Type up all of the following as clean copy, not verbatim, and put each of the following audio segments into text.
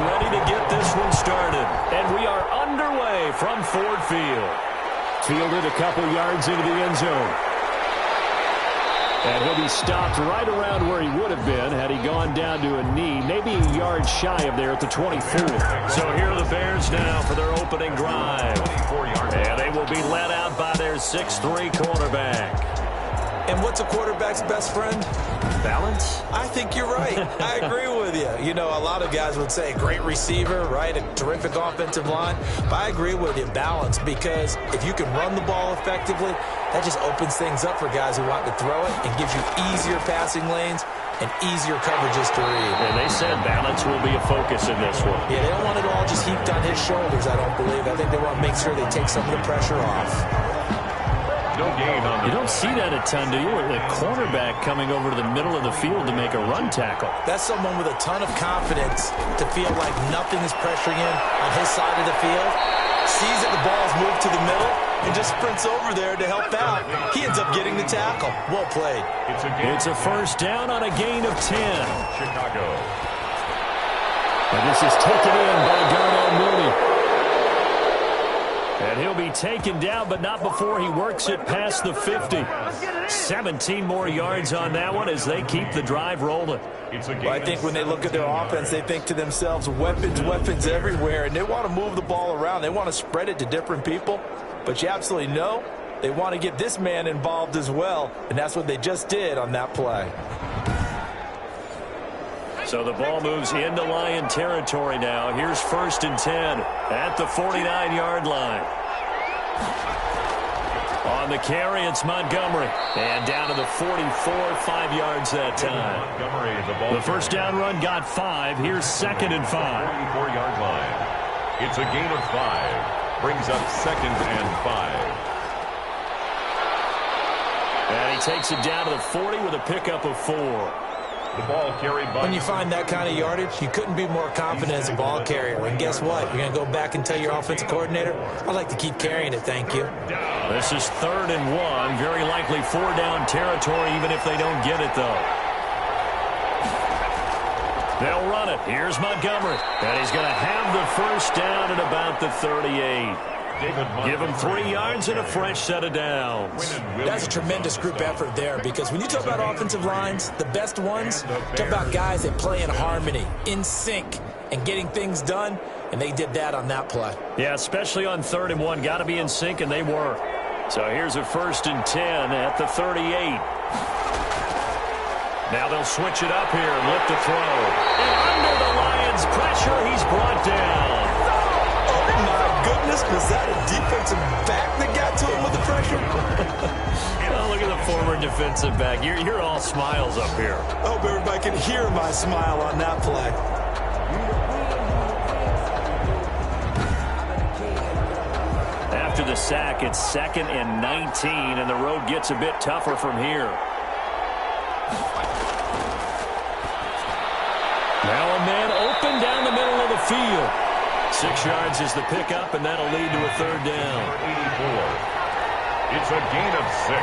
ready to get this one started. And we are underway from Ford Field. Fielded a couple yards into the end zone. And he'll be stopped right around where he would have been had he gone down to a knee, maybe a yard shy of there at the 24. So here are the Bears now for their opening drive. And they will be led out by their 6'3" quarterback. And what's a quarterback's best friend? Balance? I think you're right. I agree with you. You know, a lot of guys would say great receiver, right? A terrific offensive line. But I agree with you, balance, because if you can run the ball effectively, that just opens things up for guys who want to throw it and gives you easier passing lanes and easier coverages to read. And they said balance will be a focus in this one. Yeah, they don't want it all just heaped on his shoulders, I don't believe. I think they want to make sure they take some of the pressure off. No gain on you don't see that a ton, do you? With a cornerback coming over to the middle of the field to make a run tackle. That's someone with a ton of confidence to feel like nothing is pressuring him on his side of the field. Sees that the ball's moved to the middle and just sprints over there to help out. He ends up getting the tackle. Well played. It's a first down on a gain of 10. Chicago. And this is taken in by Darnell Mooney. And he'll be taken down, but not before he works it past the 50. 17 more yards on that one as they keep the drive rolling. Well, I think when they look at their offense, they think to themselves, weapons everywhere, and they want to move the ball around. They want to spread it to different people, but you absolutely know they want to get this man involved as well, and that's what they just did on that play. So the ball moves into Lion territory now. Here's 1st and 10 at the 49-yard line. On the carry, it's Montgomery. And down to the 44, 5 yards that time. The first down run got 5. Here's 2nd and 5. 44-yard line. It's a gain of 5. Brings up 2nd and 5. And he takes it down to the 40 with a pickup of 4. The ball carried by. When you find that kind of yardage, you couldn't be more confident as a ball carrier. And guess what? You're going to go back and tell your offensive coordinator, I'd like to keep carrying it, thank you. This is 3rd and 1. Very likely 4-down territory, even if they don't get it, though. They'll run it. Here's Montgomery. And he's going to have the first down at about the 38. Give him 3 yards and a fresh set of downs. That's a tremendous group effort there, because when you talk about offensive lines, the best ones, talk about guys that play in harmony, in sync, and getting things done, and they did that on that play. Yeah, especially on 3rd and 1. Got to be in sync, and they were. So here's a 1st and 10 at the 38. Now they'll switch it up here and look to throw. And under the Lions' pressure, he's brought down. Goodness, was that a defensive back that got to him with the pressure? Oh, look at the former defensive back. You're all smiles up here. I hope everybody can hear my smile on that play. After the sack, it's 2nd and 19, and the road gets a bit tougher from here. Now a man open down the middle of the field. 6 yards is the pickup, and that'll lead to a 3rd down. 84. It's a gain of 6.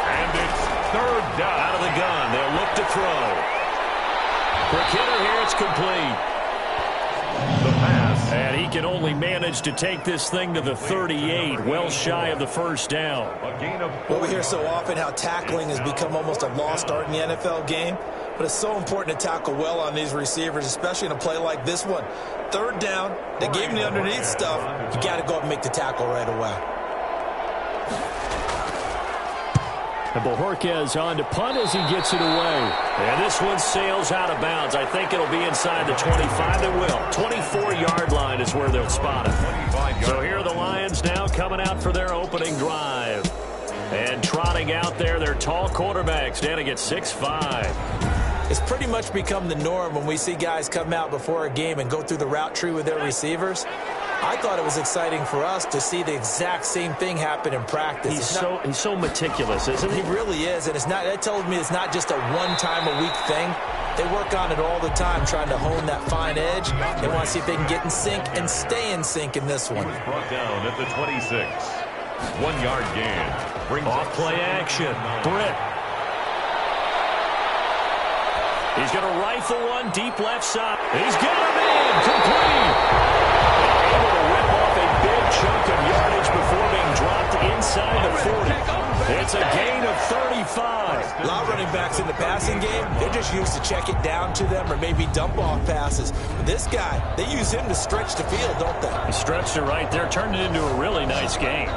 And it's 3rd down. Out of the gun. They'll look to throw. For Kidder here, it's complete. The pass. And he can only manage to take this thing to the 38, well shy of the first down. A gain of 4. Well, we hear so often how tackling has become almost a lost art in the NFL game. But it's so important to tackle well on these receivers, especially in a play like this one. 3rd down, they gave him the underneath stuff. You got to go up and make the tackle right away. And Bojorquez on to punt as he gets it away. And this one sails out of bounds. I think it'll be inside the 25. It will. 24-yard line is where they'll spot it. So here are the Lions now coming out for their opening drive. And trotting out there, their tall quarterback standing at 6'5". It's pretty much become the norm when we see guys come out before a game and go through the route tree with their receivers. I thought it was exciting for us to see the exact same thing happen in practice. He's so meticulous, isn't he? He really is, and that tells me it's not just a one-time-a-week thing. They work on it all the time, trying to hone that fine edge. They want to see if they can get in sync and stay in sync in this one. Brought down at the 26. 1-yard gain. Off play action. Britt. He's going to rifle one deep left side. He's got him in. passing game, they're just used to check it down to them or maybe dump off passes. But this guy, they use him to stretch the field, don't they? He stretched it right there, turned it into a really nice game.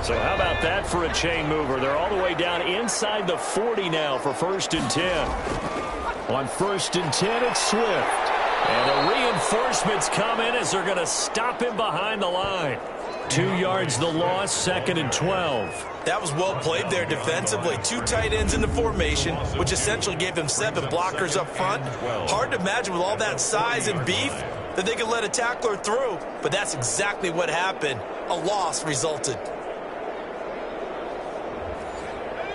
So how about that for a chain mover? They're all the way down inside the 40 now for 1st and 10. On 1st and 10, it's Swift. And the reinforcements come in as they're going to stop him behind the line. 2 yards the loss, 2nd and 12. That was well played there defensively. 2 tight ends in the formation, which essentially gave them 7 blockers up front. Hard to imagine with all that size and beef that they could let a tackler through. But that's exactly what happened. A loss resulted.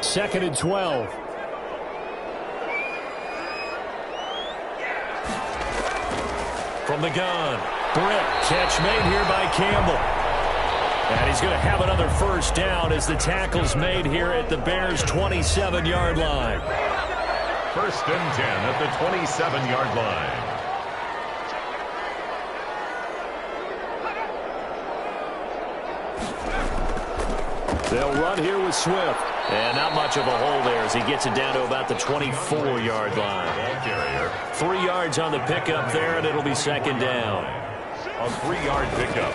2nd and 12. From the gun, Britt, catch made here by Campbell. And he's going to have another 1st down as the tackle's made here at the Bears' 27-yard line. 1st and 10 at the 27-yard line. They'll run here with Swift. And not much of a hole there as he gets it down to about the 24-yard line. 3 yards on the pickup there, and it'll be 2nd down. A 3-yard pickup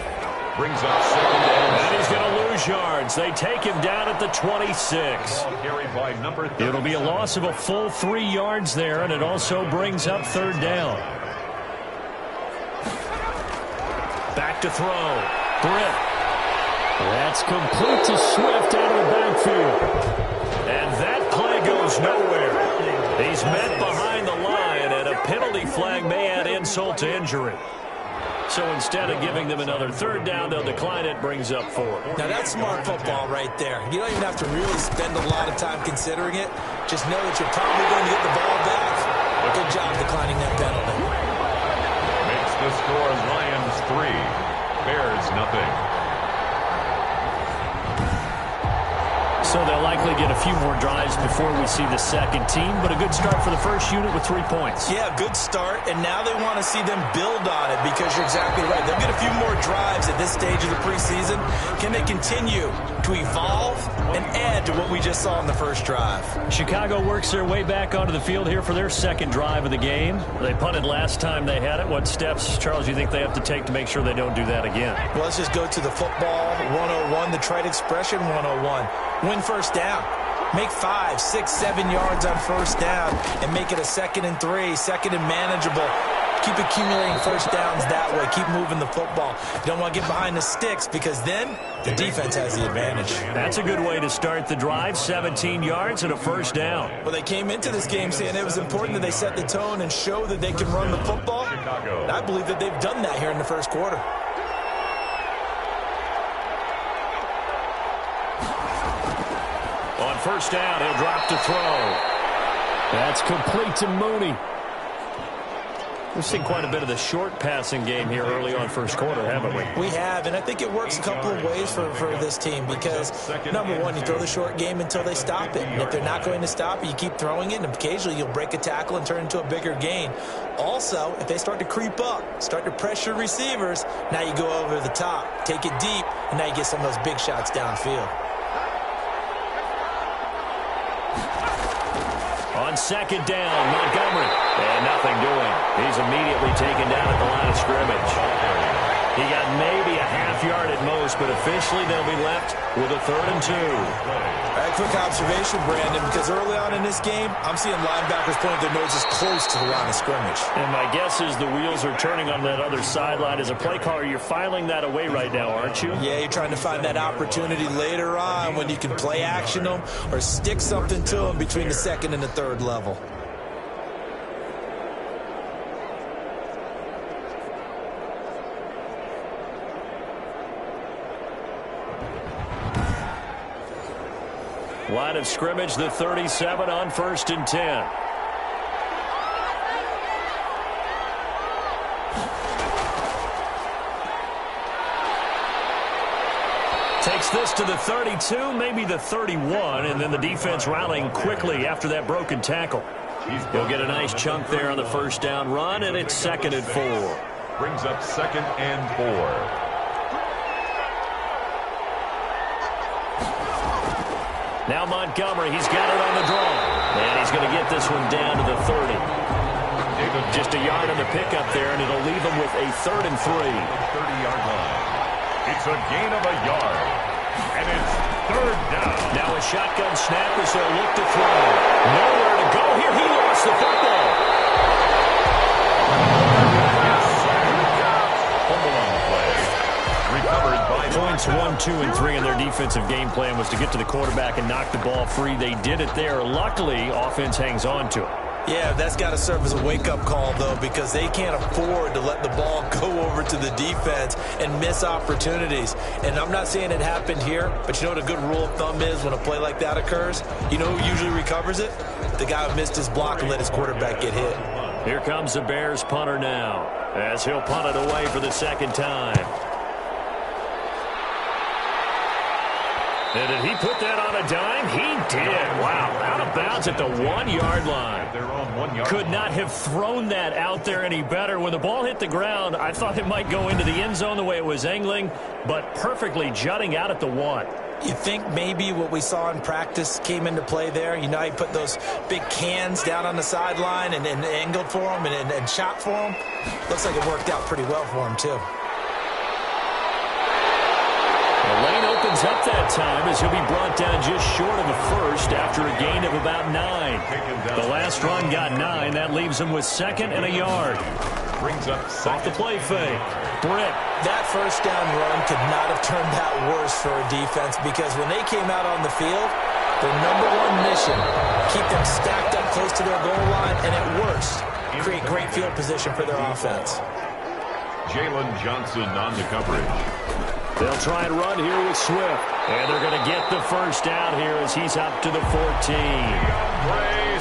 brings up 2nd down. And he's going to lose yards. They take him down at the 26. Carried by number 37. It'll be a loss of a full 3 yards there, and it also brings up 3rd down. Back to throw. Britt. That's complete to Swift out of the backfield. And that play goes nowhere. He's met behind the line, and a penalty flag may add insult to injury. So instead of giving them another 3rd down, they'll decline it, brings up 4. Now that's smart football right there. You don't even have to really spend a lot of time considering it. Just know that you're probably going to get the ball back. Good job declining that penalty. Makes the score Lions 3, Bears nothing. So they'll likely get a few more drives before we see the 2nd team, but a good start for the 1st unit with 3 points. Yeah, good start, and now they want to see them build on it because you're exactly right. They'll get a few more drives at this stage of the preseason. Can they continue to evolve and add to what we just saw in the 1st drive? Chicago works their way back onto the field here for their 2nd drive of the game. They punted last time they had it. What steps, Charles, do you think they have to take to make sure they don't do that again? Well, let's just go to the football 101, the trite expression 101. Win 1st down. Make 5, 6, 7 yards on 1st down and make it a 2nd and 3, 2nd and manageable. Keep accumulating 1st downs that way. Keep moving the football. You don't want to get behind the sticks because then the defense has the advantage. That's a good way to start the drive. 17 yards and a 1st down. Well, they came into this game saying it was important that they set the tone and show that they can run the football. And I believe that they've done that here in the 1st quarter. On 1st down, he'll drop to throw. That's complete to Mooney. We've seen quite a bit of the short passing game here early on 1st quarter, haven't we? We have, and I think it works a couple of ways for this team because, number one, you throw the short game until they stop it. And if they're not going to stop it, you keep throwing it, and occasionally you'll break a tackle and turn it into a bigger gain. Also, if they start to creep up, start to pressure receivers, now you go over the top, take it deep, and now you get some of those big shots downfield. On 2nd down, Montgomery. And nothing doing. He's immediately taken down at the line of scrimmage. He got maybe a half yard at most, but officially they'll be left with a 3rd and 2. All right, quick observation, Brandon, because early on in this game, I'm seeing linebackers pointing their noses close to the line of scrimmage. And my guess is the wheels are turning on that other sideline. As a play caller, you're filing that away right now, aren't you? Yeah, you're trying to find that opportunity later on when you can play action them or stick something to them between the 2nd and the 3rd level. Line of scrimmage, the 37 on 1st and 10. Takes this to the 32, maybe the 31, and then the defense rallying quickly after that broken tackle. He'll get a nice chunk there on the 1st down run, and it's 2nd and 4. Brings up 2nd and 4. Now Montgomery, he's got it on the draw. And he's going to get this one down to the 30. Just a yard on the pickup there, and it'll leave him with a 3rd and 3. 30-yard line. It's a gain of a yard. And it's 3rd down. Now a shotgun snap as they'll look to throw. Nowhere to go here. He lost the football. Fumble on the play. Recovered by Points 1, 2, and 3 in their defensive game plan was to get to the quarterback and knock the ball free. They did it there. Luckily, offense hangs on to it. Yeah, that's got to serve as a wake-up call, though, because they can't afford to let the ball go over to the defense and miss opportunities. And I'm not saying it happened here, but you know what a good rule of thumb is when a play like that occurs? You know who usually recovers it? The guy who missed his block and let his quarterback get hit. Here comes the Bears punter now, as he'll punt it away for the 2nd time. And did he put that on a dime? He did. Wow. Out of bounds at the 1-yard line. They're on 1 yard. Could not have thrown that out there any better. When the ball hit the ground, I thought it might go into the end zone the way it was angling, but perfectly jutting out at the 1. You think maybe what we saw in practice came into play there? You know, he put those big cans down on the sideline and angled for him and shot for him. Looks like it worked out pretty well for him, too. The lane opens up that time as he'll be brought down just short of a 1st after a gain of about 9. The last run got 9. That leaves him with 2nd and a yard. Brings up Off the play fake. Britt. That 1st down run could not have turned out worse for a defense, because when they came out on the field, their #1 mission, keep them stacked up close to their goal line, and at worst, create great field position for their offense. Jalen Johnson on the coverage. They'll try and run here with Swift. And they're going to get the 1st down here as he's up to the 14.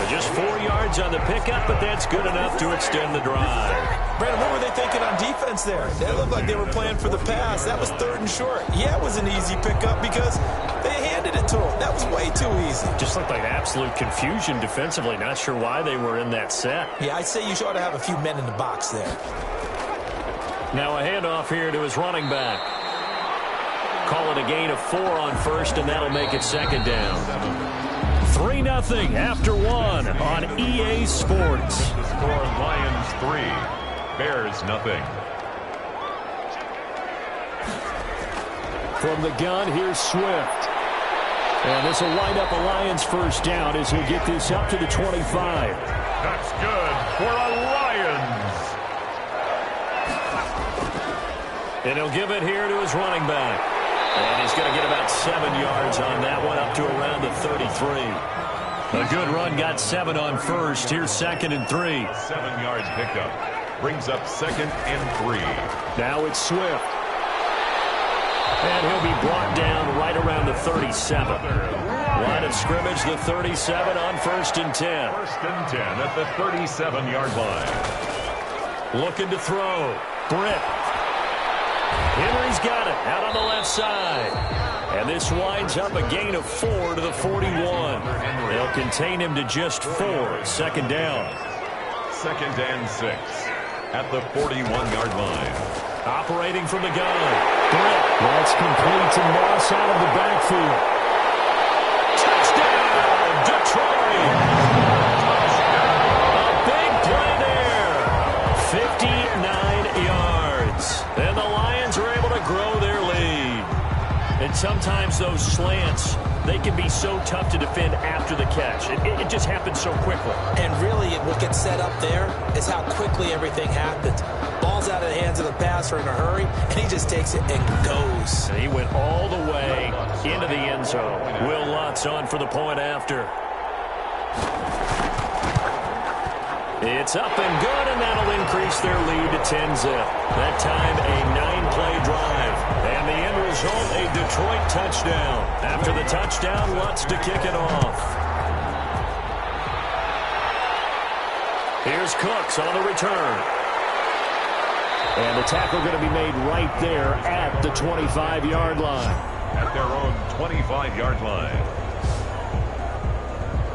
Just 4 yards on the pickup, but that's good enough to extend the drive. Brandon, what were they thinking on defense there? They looked like they were playing for the pass. That was 3rd and short. Yeah, it was an easy pickup because they handed it to him. That was way too easy. Just looked like absolute confusion defensively. Not sure why they were in that set. Yeah, I'd say you ought to have a few men in the box there. Now a handoff here to his running back. Call it a gain of 4 on 1st, and that'll make it 2nd down. 3-0 after 1 on EA Sports. The score, Lions 3, Bears 0. From the gun, here's Swift. And this will wind up a Lions 1st down as he'll get this up to the 25. That's good for a Lions. And he'll give it here to his running back. And he's going to get about 7 yards on that one, up to around the 33. A good run, got 7 on 1st. Here's 2nd and 3. 7 yards picked up. Brings up 2nd and 3. Now it's Swift. And he'll be brought down right around the 37. Line of scrimmage, the 37 on 1st and 10. 1st and 10 at the 37-yard line. Looking to throw. Britt. Henry's got it out on the left side. And this winds up a gain of 4 to the 41. They'll contain him to just 4. 2nd down. 2nd and 6 at the 41-yard line. Operating from the gun. Britt. That's complete to Moss out of the backfield. Touchdown, Detroit. A big play there. 59 yards. And the Lions are able to grow their lead. And sometimes those slants, they can be so tough to defend after the catch. It just happens so quickly. And really, what gets set up there is how quickly everything happens. Ball's out of the hands of the passer in a hurry, and he just takes it and goes. And he went all the way into the end zone. Will Lutz on for the point after. It's up and good, and that'll increase their lead to 10-zip. That time, a 9-play drive. And the end result, a Detroit touchdown. After the touchdown, Lutz to kick it off. Here's Cooks on the return. And the tackle going to be made right there at the 25-yard line. At their own 25-yard line.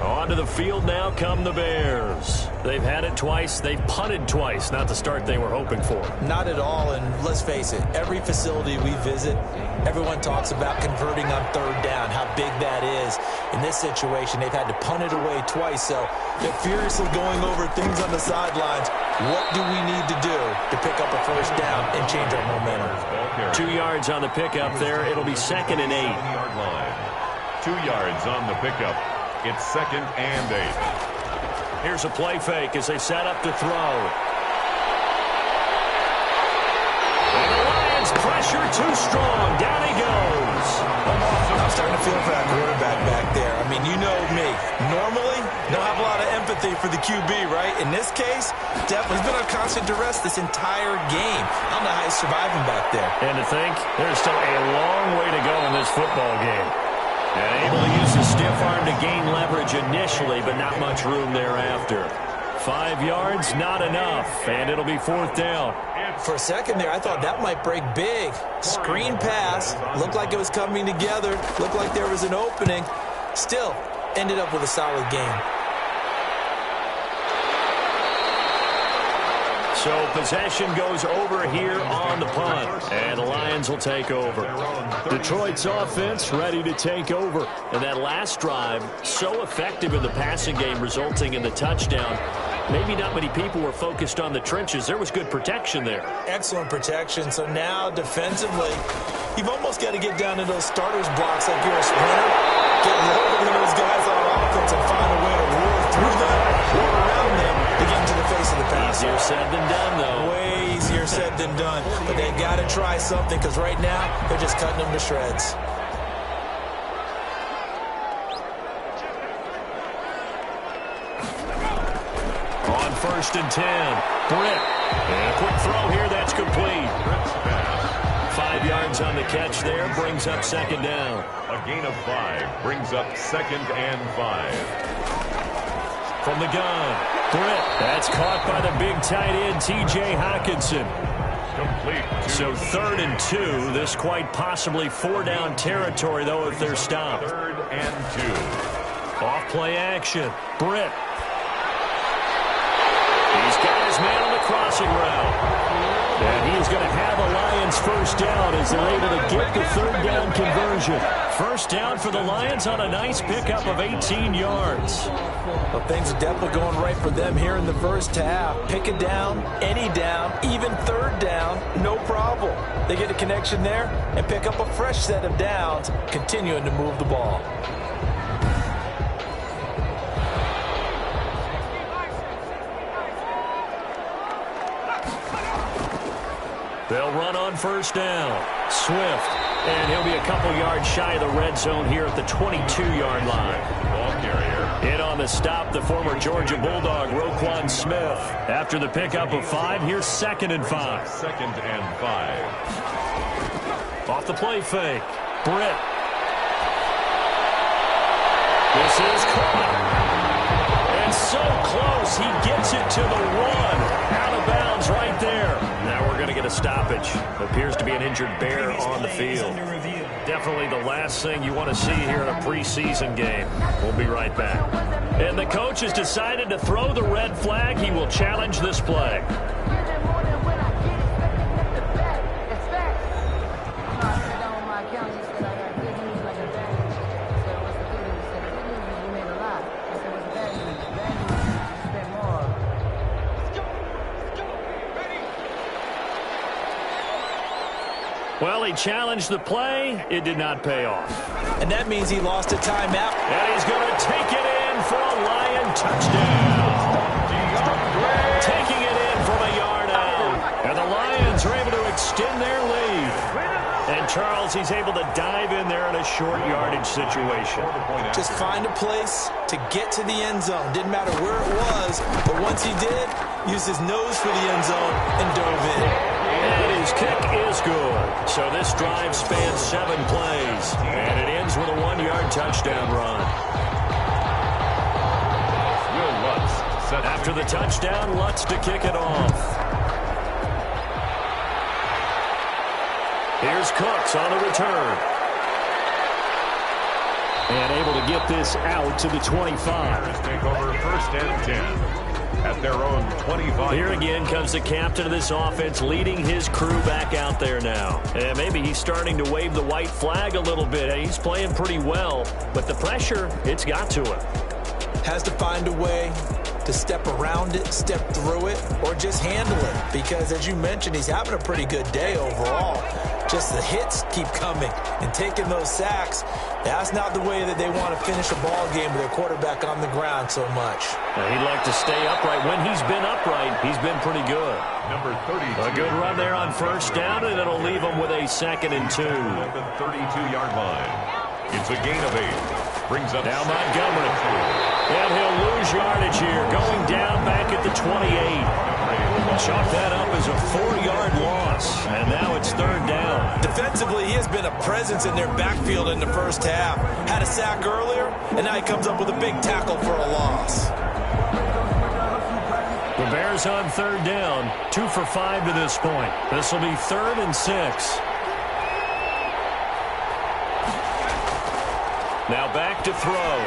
Onto the field now come the Bears. They've had it twice. They've punted twice. Not the start they were hoping for. Not at all, and let's face it, every facility we visit, everyone talks about converting on 3rd down, how big that is. In this situation, they've had to punt it away twice, so they're furiously going over things on the sidelines. What do we need to do to pick up a first down and change our momentum? 2 yards on the pickup there. It'll be 2nd and 8. 2 yards on the pickup. It's 2nd and 8. Here's a play fake as they set up to throw. And the Lions pressure too strong. Down he goes. I'm starting to feel for that quarterback back there. I mean, you know me. Normally, don't have a lot of empathy for the QB, right? In this case, definitely he's been on constant duress this entire game. I don't know how he's surviving back there. And to think, there's still a long way to go in this football game. And able to use the stiff arm to gain leverage initially, but not much room thereafter. 5 yards, not enough, and it'll be 4th down. For a second there, I thought that might break big. Screen pass, looked like it was coming together, looked like there was an opening. Still, ended up with a solid game. So possession goes over here on the punt, and the Lions will take over. Detroit's offense ready to take over. And that last drive, so effective in the passing game, resulting in the touchdown. Maybe not many people were focused on the trenches. There was good protection there. Excellent protection. So now, defensively, you've almost got to get down to those starters blocks like you're a sprinter. Get lower than those guys on offense and find a way to roar through them, roar around them to get into the face of the pass. Easier said than done, though. Way easier said than done. But they've got to try something because right now, they're just cutting them to shreds. On 1st and 10, Britt. And a quick throw here, that's complete. 5 yards on the catch there, brings up 2nd down. A gain of 5 brings up 2nd and 5. From the gun, Britt. That's caught by the big tight end, T.J. Hockenson. Complete. So 3rd and 2. This quite possibly 4-down territory, though, if they're stopped. 3rd and 2. Off play action, Britt. He's got his man on the crossing route. And he's going to have a Lions first down as they're able to get the 3rd down conversion. First down for the Lions on a nice pickup of 18 yards. Well, things are definitely going right for them here in the first half. Pick it down, any down, even 3rd down, no problem. They get a connection there and pick up a fresh set of downs, continuing to move the ball. They'll run on first down. Swift. And he'll be a couple yards shy of the red zone here at the 22-yard line. Ball carrier. In on the stop, the former Georgia Bulldog, Roquan Smith. After the pickup of 5, here's 2nd and 5. 2nd and 5. Off the play fake. Britt. This is caught. And so close, he gets it to the 1. Out of bounds right there. Now we're going to get a stoppage. Appears to be an injured Bear on the field. Definitely the last thing you want to see here in a preseason game. We'll be right back. And the coach has decided to throw the red flag. He will challenge this play. Well, he challenged the play. It did not pay off. And that means he lost a timeout. And he's going to take it in for a Lion touchdown. Taking it in from a yard out. And the Lions are able to extend their lead. And Charles, he's able to dive in there in a short yardage situation. Just find a place to get to the end zone. Didn't matter where it was, but once he did, used his nose for the end zone and dove in. And his kick is good. So this drive spans 7 plays. And it ends with a 1-yard touchdown run. After the touchdown, Lutz to kick it off. Here's Cooks on the return. And able to get this out to the 25. Take over 1st and 10. at their own 25. Here again comes the captain of this offense leading his crew back out there now. And maybe he's starting to wave the white flag a little bit. He's playing pretty well, but the pressure, it's got to him. Has to find a way to step around it, step through it, or just handle it. Because as you mentioned, he's having a pretty good day overall. Just the hits keep coming and taking those sacks. That's not the way that they want to finish a ball game with their quarterback on the ground so much. He'd like to stay upright. When he's been upright, he's been pretty good. Number 32. A good run there on first down, and it'll leave him with a 2nd and 2. At the 32-yard line. It's a gain of 8. Brings up now Montgomery. And he'll lose yardage here, going down back at the 28. Chalk that up as a 4-yard loss, and now it's 3rd down. Defensively, he has been a presence in their backfield in the first half. Had a sack earlier, and now he comes up with a big tackle for a loss. The Bears on 3rd down, 2 for 5 to this point. This will be 3rd and 6. Now back to throw.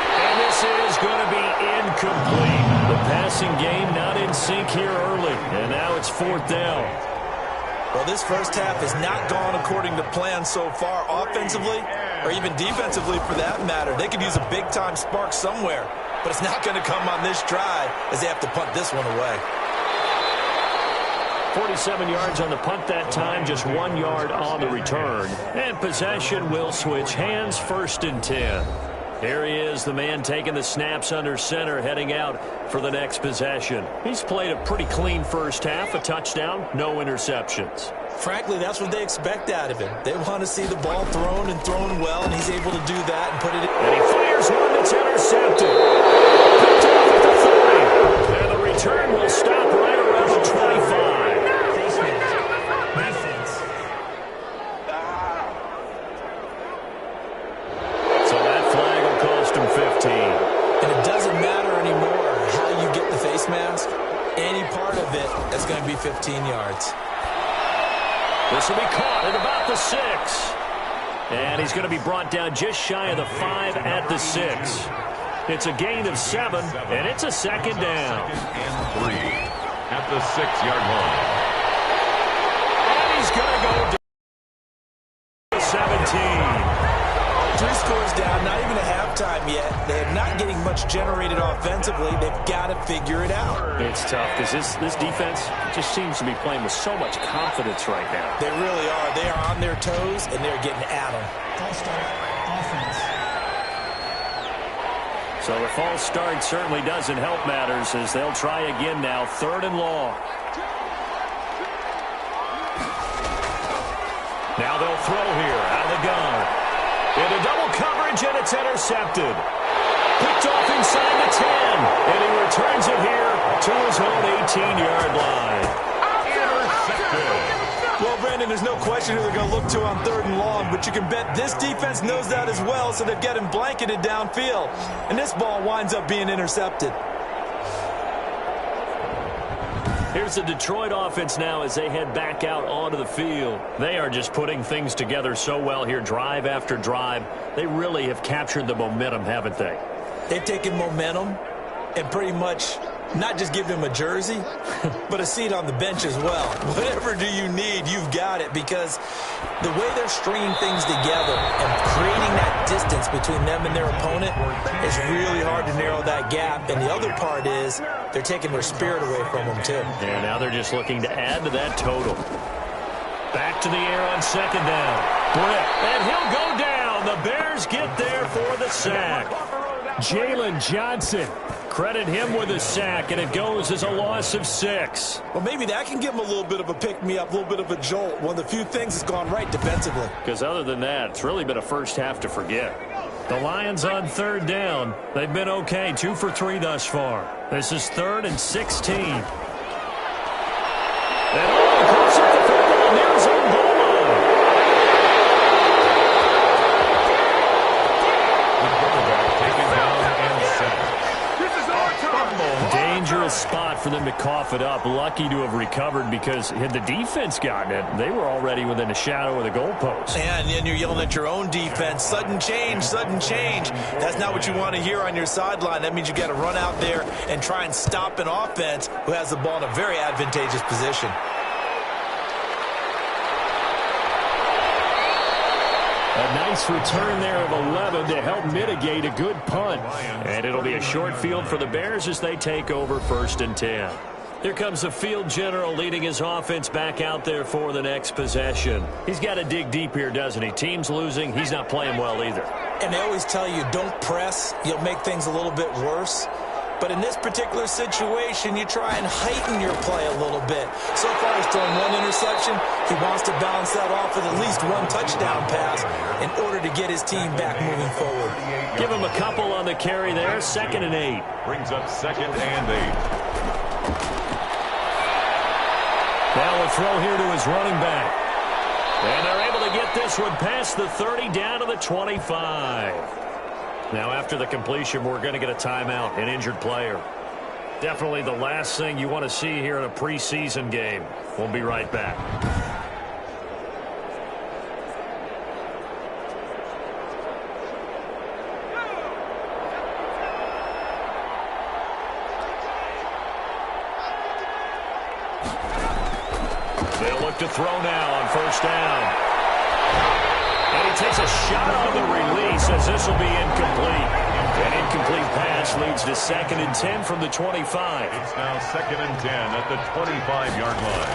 And this is going to be incomplete. The passing game not in sync here early. And now it's 4th down. Well, this first half has not gone according to plan so far offensively or even defensively for that matter. They could use a big-time spark somewhere, but it's not going to come on this drive as they have to punt this one away. 47 yards on the punt that time, just 1 yard on the return. And possession will switch hands, 1st and 10. Here he is, the man taking the snaps under center, heading out for the next possession. He's played a pretty clean first half, a touchdown, no interceptions. Frankly, that's what they expect out of him. They want to see the ball thrown and thrown well, and he's able to do that and put it in. And he fires one that's intercepted. Picked off at the 30. And the return will stop right around the 25. So that flag will cost him 15. And it doesn't matter anymore how you get the face mask. Any part of it, that's going to be 15 yards. This will be caught at about the 6. And he's going to be brought down just shy of the 5 at the 6. It's a gain of 7, and it's a 2nd down. 2nd and 3 at the 6-yard line. And he's going to go to 17. 3 scores down, not even a halftime yet. They're not getting much generated offensively. They've got to figure it out. It's tough because this defense just seems to be playing with so much confidence right now. They really are. They are on their toes, and they're getting at them. False start, offense. So the false start certainly doesn't help matters as they'll try again now, 3rd and long. Now they'll throw here out of the gun. Into double coverage, and it's intercepted. Picked off inside the 10, and he returns it here to his own 18-yard line. Intercepted. Well, Brandon, there's no question who they're going to look to on 3rd and long, but you can bet this defense knows that as well, so they've got him blanketed downfield. And this ball winds up being intercepted. Here's the Detroit offense now as they head back out onto the field. They are just putting things together so well here, drive after drive. They really have captured the momentum, haven't they? They've taken momentum and pretty much not just give them a jersey, but a seat on the bench as well. Whatever do you need, you've got it, because the way they're stringing things together and creating that distance between them and their opponent is really hard to narrow that gap. And the other part is they're taking their spirit away from them, too. And now they're just looking to add to that total. Back to the air on 2nd down. Britt, and he'll go down. The Bears get there for the sack. Jalen Johnson. Credit him with a sack, and it goes as a loss of 6. Well, maybe that can give them a little bit of a pick-me-up, a little bit of a jolt. One of the few things that's gone right defensively. Because other than that, it's really been a first half to forget. The Lions on 3rd down. They've been okay, 2 for 3 thus far. This is 3rd and 16. And across up the field near his own goal line. The quarterback taken down and set. Dangerous spot enough for them to cough it up. Lucky to have recovered, because had the defense gotten it, they were already within a shadow of the goalpost. And then you're yelling at your own defense. Sudden change, sudden change. That's not what you want to hear on your sideline. That means you got to run out there and try and stop an offense who has the ball in a very advantageous position. A nice return there of 11 to help mitigate a good punt. And it'll be a short field for the Bears as they take over 1st and 10. Here comes the field general leading his offense back out there for the next possession. He's got to dig deep here, doesn't he? Team's losing. He's not playing well either. And they always tell you, don't press. You'll make things a little bit worse. But in this particular situation, you try and heighten your play a little bit. So far, he's thrown 1 interception. He wants to balance that off with at least 1 touchdown pass in order to get his team back moving forward. Give him a couple on the carry there. 2nd and 8. Brings up 2nd and 8. Now a throw here to his running back. And they're able to get this one past the 30 down to the 25. Now, after the completion, we're going to get a timeout, an injured player. Definitely the last thing you want to see here in a preseason game. We'll be right back. They'll look to throw now on 1st down. And he takes a shot on the release, as this will be incomplete. An incomplete pass leads to 2nd and 10 from the 25. It's now 2nd and 10 at the 25-yard line.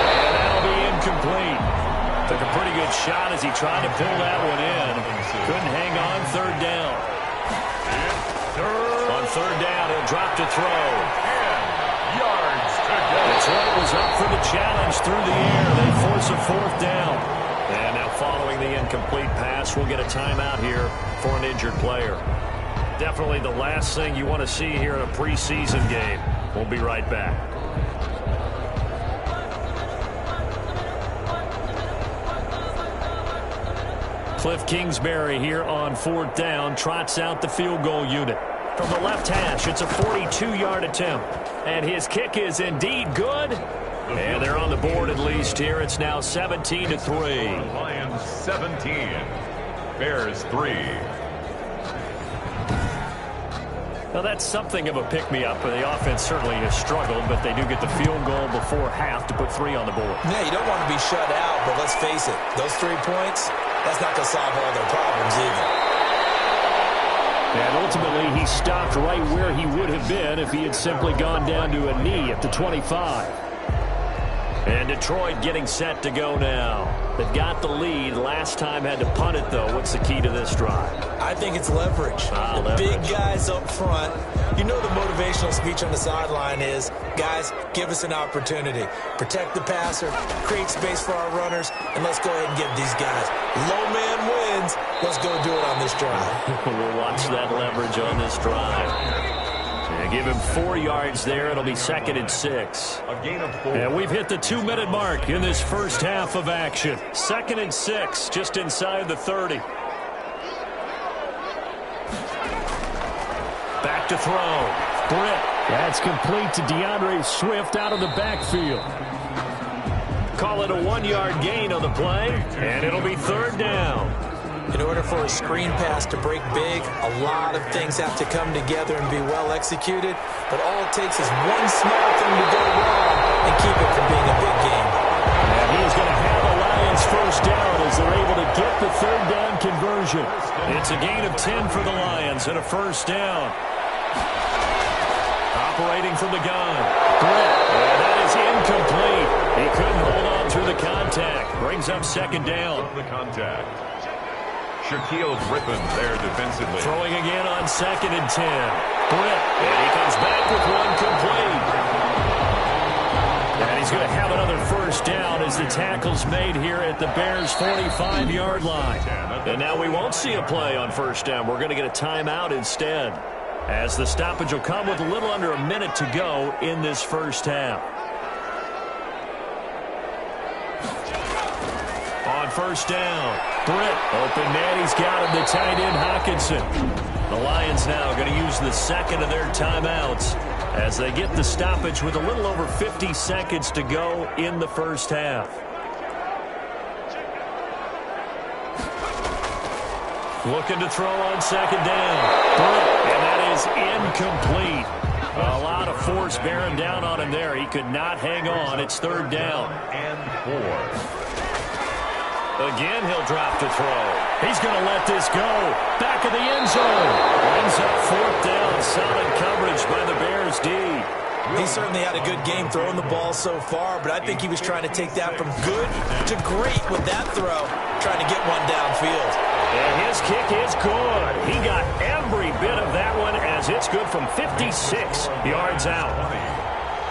And that'll be incomplete. Took a pretty good shot as he tried to pull that one in. Couldn't hang on. 3rd down. On 3rd down, he'll drop to throw. 10 yards to go. That's right, was up for the challenge through the air. They force a 4th down. And now following the incomplete pass, we'll get a timeout here for an injured player. Definitely the last thing you want to see here in a preseason game. We'll be right back. Cliff Kingsbury here on 4th down trots out the field goal unit. From the left hash, it's a 42-yard attempt. And his kick is indeed good. And they're on the board at least here. It's now 17-3. Lions 17. Bears 3. Now, that's something of a pick-me-up. The offense certainly has struggled, but they do get the field goal before half to put 3 on the board. Yeah, you don't want to be shut out, but let's face it, those 3 points, that's not going to solve all their problems either. And ultimately, he stopped right where he would have been if he had simply gone down to a knee at the 25. And Detroit getting set to go now. They've got the lead. Last time had to punt it, though. What's the key to this drive? I think it's leverage. The big guys up front. You know the motivational speech on the sideline is, guys, give us an opportunity. Protect the passer, create space for our runners, and let's go ahead and give these guys. Low man wins. Let's go do it on this drive. We'll watch that leverage on this drive. And give him 4 yards there. It'll be 2nd and 6. A gain of 4. And we've hit the 2-minute mark in this first half of action. 2nd and 6, just inside the 30. Back to throw. Britt. That's complete to DeAndre Swift out of the backfield. Call it a 1-yard gain on the play, and it'll be 3rd down. In order for a screen pass to break big, a lot of things have to come together and be well executed. But all it takes is one small thing to go wrong and keep it from being a big game. And he's going to have a Lions 1st down as they're able to get the 3rd down conversion. It's a gain of 10 for the Lions and a 1st down. Operating from the gun. Britt. And that is incomplete. He couldn't hold on through the contact. Brings up 2nd down. From the contact. Shaquille Griffin there defensively. Throwing again on 2nd and 10. Britt. And he comes back with one complete. And he's going to have another 1st down as the tackle's made here at the Bears' 45-yard line. And now we won't see a play on 1st down. We're going to get a timeout instead, as the stoppage will come with a little under a minute to go in this first half. On first down. Britt, open man. He's got him, the tight end, Hockenson. The Lions now going to use the second of their timeouts as they get the stoppage with a little over 50 seconds to go in the first half. Looking to throw on second down. And that is incomplete. A lot of force bearing down on him there. He could not hang on. It's third down. And 4. Again, he'll drop to throw. He's going to let this go. Back of the end zone. Ends up fourth down. Solid coverage by the Bears D. He certainly had a good game throwing the ball so far, but I think he was trying to take that from good to great with that throw, trying to get one downfield. And his kick is good. He got every bit of that one as it's good from 56 yards out.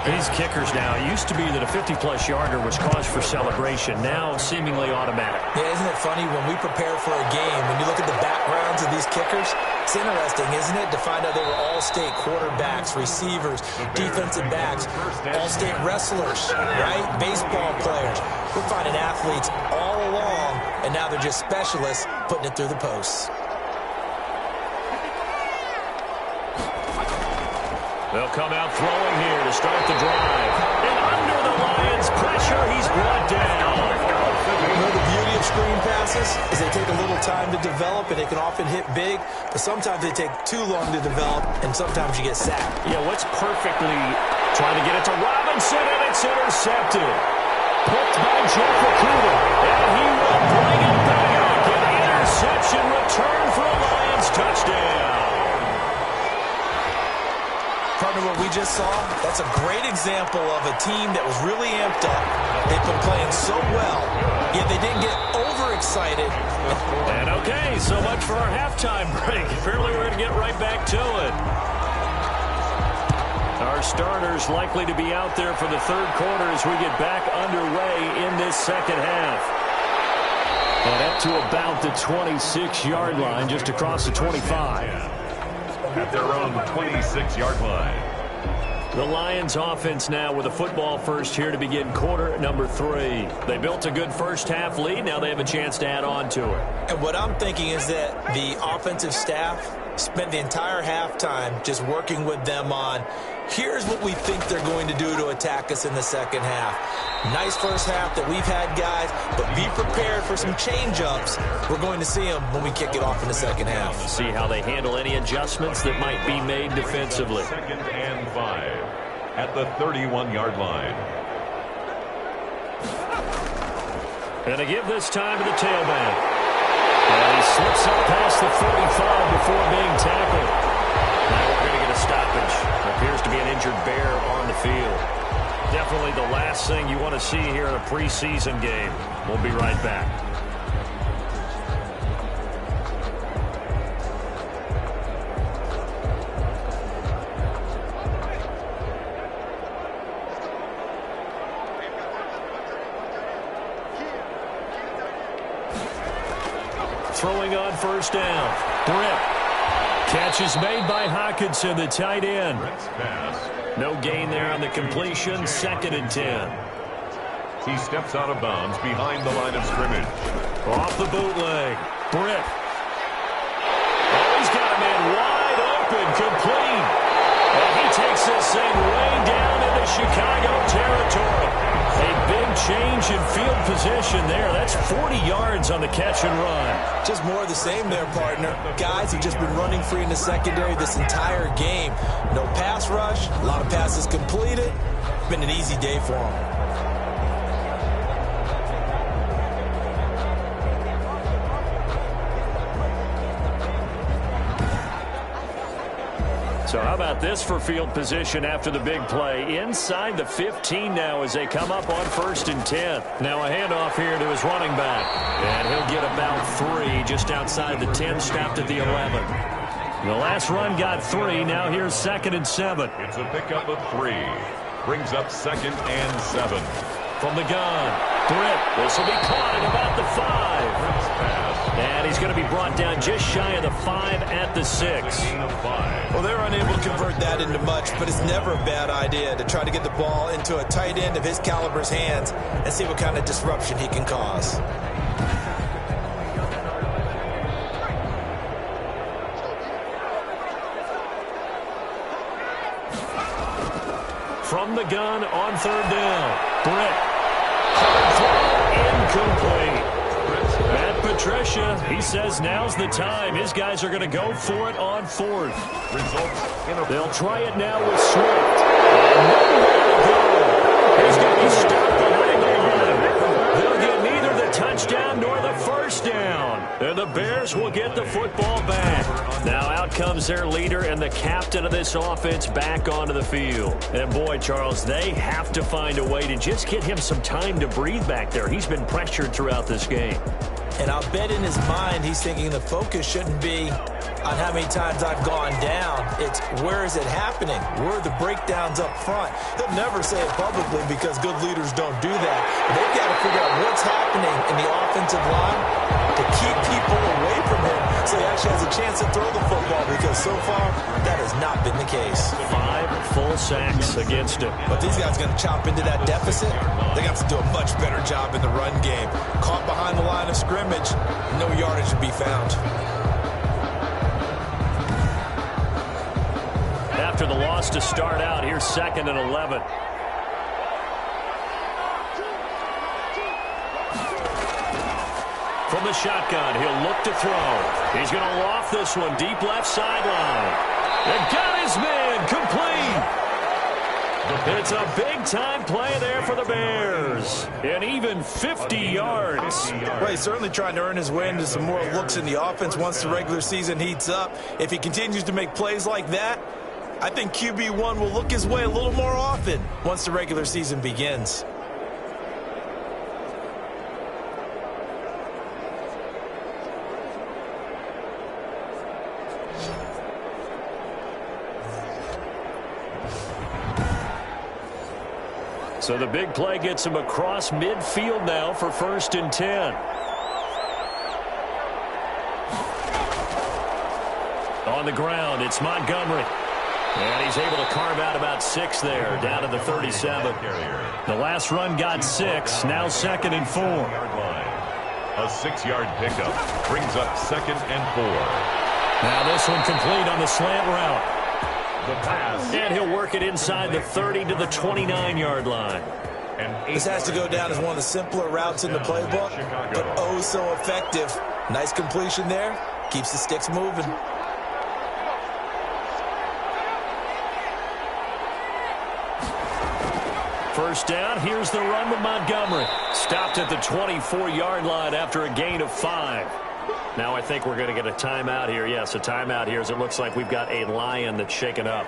These kickers now, it used to be that a 50-plus yarder was cause for celebration. Now, seemingly automatic. Yeah, isn't it funny when we prepare for a game, when you look at the backgrounds of these kickers, it's interesting, isn't it, to find out they were all-state quarterbacks, receivers, defensive backs, all-state wrestlers, right? Baseball players. We're finding athletes all along, and now they're just specialists putting it through the posts. They'll come out throwing here to start the drive. And under the Lions' pressure, he's brought down. You know, the beauty of screen passes is they take a little time to develop, and they can often hit big, but sometimes they take too long to develop, and sometimes you get sacked. Yeah, what's perfectly trying to get it to Robinson, and it's intercepted. Picked by Jeff Okuda, and he will bring it back. An interception return for a Lions touchdown. Partner, what we just saw, that's a great example of a team that was really amped up. They've been playing so well, yet they didn't get overexcited. And okay, so much for our halftime break. Apparently we're going to get right back to it. Our starters likely to be out there for the third quarter as we get back underway in this second half. And up to about the 26-yard line, just across the 25. At their own 26-yard line. The Lions offense now with a football first here to begin quarter number 3. They built a good first half lead. Now they have a chance to add on to it. And what I'm thinking is that the offensive staff spent the entire halftime just working with them on, here's what we think they're going to do to attack us in the second half. Nice first half that we've had, guys, but be prepared for some change-ups. We're going to see them when we kick it off in the second half. See how they handle any adjustments that might be made defensively. Second and 5 at the 31-yard line. And they give this time to the tailback. And he slips up past the 45 before being tackled. Now we're going to get a stoppage. There appears to be an injured Bear on the field. Definitely the last thing you want to see here in a preseason game. We'll be right back. Throwing on first down. Britt. Catch is made by Hockenson, the tight end. No gain there on the completion. Second and 10. He steps out of bounds behind the line of scrimmage. Off the bootleg. Britt. Oh, he's got a man wide open, complete. And he takes this thing way down into Chicago territory. A big change in field position there. That's 40 yards on the catch and run. Just more of the same there, partner. Guys have just been running free in the secondary this entire game. No pass rush, a lot of passes completed. Been an easy day for them. So how about this for field position after the big play? Inside the 15 now as they come up on first and 10. Now a handoff here to his running back. And he'll get about 3 just outside the 10, stopped at the 11. The last run got 3. Now here's second and 7. It's a pickup of 3. Brings up second and 7. From the gun, Britt. This will be caught at about the 5. And he's going to be brought down just shy of the 5 at the 6. Well, they're unable to convert that into much, but it's never a bad idea to try to get the ball into a tight end of his caliber's hands and see what kind of disruption he can cause. from the gun on 3rd down. Britt. Hard throw, incomplete. Matt Patricia, he says now's the time. His guys are going to go for it on 4th. They'll try it now with Swift. He's going to be stopped behind the line. They'll get neither the touchdown nor the first down. And the Bears will get the football back. Now out comes their leader and the captain of this offense back onto the field. And boy, Charles, they have to find a way to just get him some time to breathe back there. He's been pressured throughout this game. And I'll bet in his mind he's thinking the focus shouldn't be on how many times I've gone down. It's where is it happening? Where are the breakdowns up front? He'll never say it publicly because good leaders don't do that. But they've got to figure out what's happening in the offensive line to keep people away from him so he actually has a chance to throw the football, because so far that has not been the case. 5 full sacks against him. But these guys are going to chop into that deficit. They got to do a much better job in the run game. Caught behind the line of scrimmage, no yardage to be found. After the loss to start out, here's 2nd and 11. From the shotgun, he'll look to throw. He's going to loft this one deep left sideline. And got his man complete. It's a big-time play there for the Bears. And even 50 yards. Well, he's certainly trying to earn his way into some more looks in the offense once the regular season heats up. If he continues to make plays like that, I think QB1 will look his way a little more often once the regular season begins. So the big play gets him across midfield now for 1st and 10. On the ground, it's Montgomery. And he's able to carve out about 6 there, down to the 37. The last run got 6, now 2nd and 4. A 6-yard pickup brings up 2nd and 4. Now this one complete on the slant route. The pass. And he'll work it inside the 30 to the 29-yard line. This has to go down as one of the simpler routes in the playbook, but oh so effective. Nice completion there. Keeps the sticks moving. First down, here's the run with Montgomery. Stopped at the 24-yard line after a gain of 5. Now I think we're going to get a timeout here. Yes, a timeout here as it looks like we've got a Lion that's shaken up.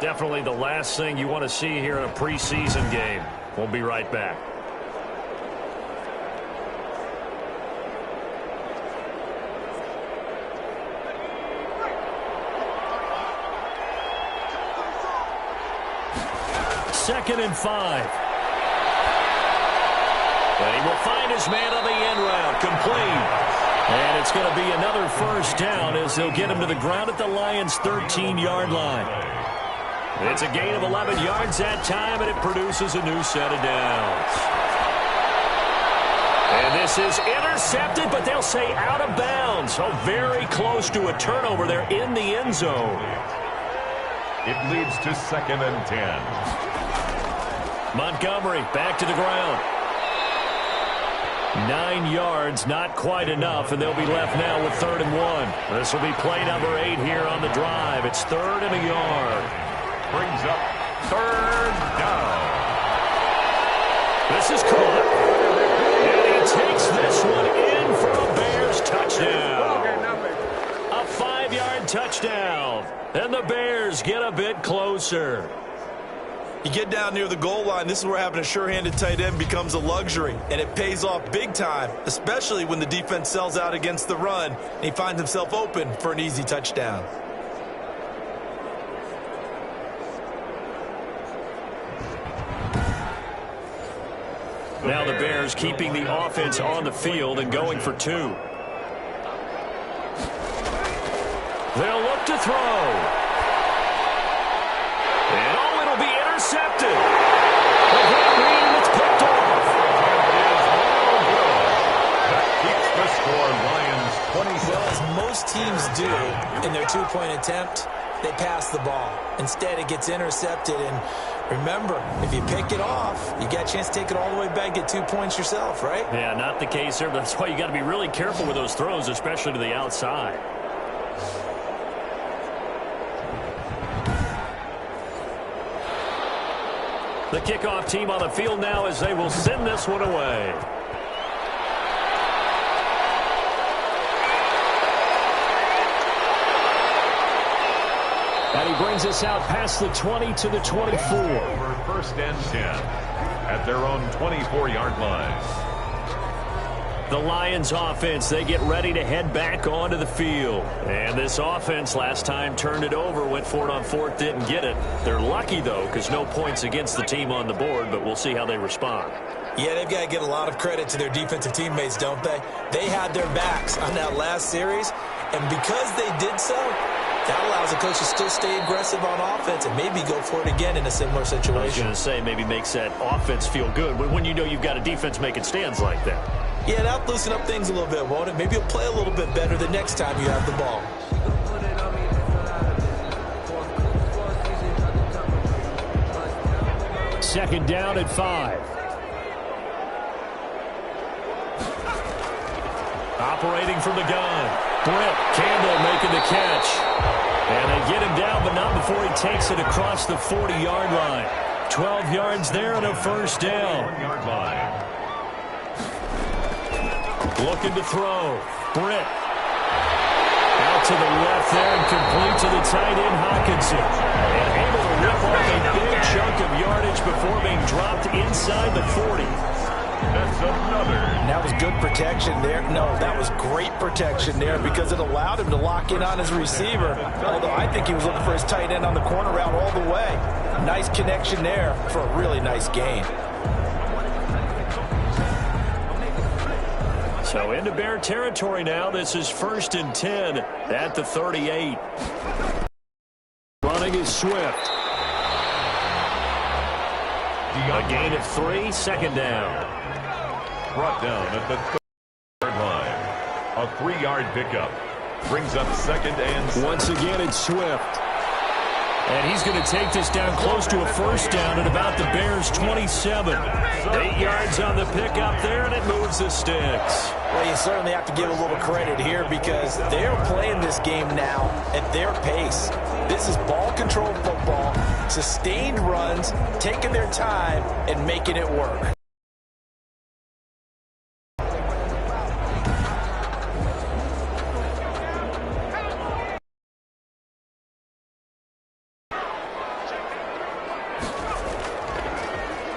Definitely the last thing you want to see here in a preseason game. We'll be right back. Second and 5. And he will find his man on the end route. Complete. And it's going to be another first down as they'll get him to the ground at the Lions' 13-yard line. It's a gain of 11 yards that time, and it produces a new set of downs. And this is intercepted, but they'll say out of bounds. So very close to a turnover there in the end zone. It leads to 2nd and 10. Montgomery back to the ground. 9 yards, not quite enough, and they'll be left now with 3rd and 1. This will be play number 8 here on the drive. It's 3rd and a yard. Brings up 3rd down. This is caught. And he takes this one in for a Bears touchdown. A 5-yard touchdown. And the Bears get a bit closer. You get down near the goal line, this is where having a sure-handed tight end becomes a luxury, and it pays off big time, especially when the defense sells out against the run, and he finds himself open for an easy touchdown. Now the Bears keeping the offense on the field and going for 2. They'll look to throw. And oh, it'll be intercepted. The great lead, and it's picked off. That keeps the score Lions 27. Well, as most teams do in their 2-point attempt, they pass the ball. Instead, it gets intercepted, and Remember, if you pick it off, you got a chance to take it all the way back, get 2 points yourself, right? Yeah, not the case here, but that's why you got to be really careful with those throws, especially to the outside. The kickoff team on the field now as they will send this one away. And he brings us out past the 20 to the 24. Over first and 10 at their own 24-yard line. The Lions offense, they get ready to head back onto the field. And this offense last time turned it over, went for it on fourth, didn't get it. They're lucky, though, because no points against the team on the board, but we'll see how they respond. Yeah, they've got to give a lot of credit to their defensive teammates, don't they? They had their backs on that last series, and because they did so, that allows the coach to still stay aggressive on offense and maybe go for it again in a similar situation. I was going to say, maybe makes that offense feel good when you know you've got a defense making stands like that. Yeah, that'll loosen up things a little bit, won't it? Maybe you'll play a little bit better the next time you have the ball. Second down at 5. Operating from the gun. Brett Campbell making the catch. And they get him down, but not before he takes it across the 40-yard line. 12 yards there and a first down. 1-yard line. Looking to throw. Britt. Out to the left there and complete to the tight end, Hawkinson. And able to rip off a big chunk of yardage before being dropped inside the 40. That's another. That was good protection there. No, that was great protection there because it allowed him to lock in on his receiver. Although I think he was looking for his tight end on the corner route all the way. Nice connection there for a really nice gain. So into Bear territory now. This is 1st and 10 at the 38. Running is Swift. A gain of 3, second down. Brought down at the 3rd line. A 3-yard pickup. Brings up 2nd and 7. Once again, it's Swift. And he's going to take this down close to a first down at about the Bears' 27. 8 yards on the pickup there, and it moves the sticks. Well, you certainly have to give a little credit here because they're playing this game now at their pace. This is ball control football, sustained runs, taking their time, and making it work.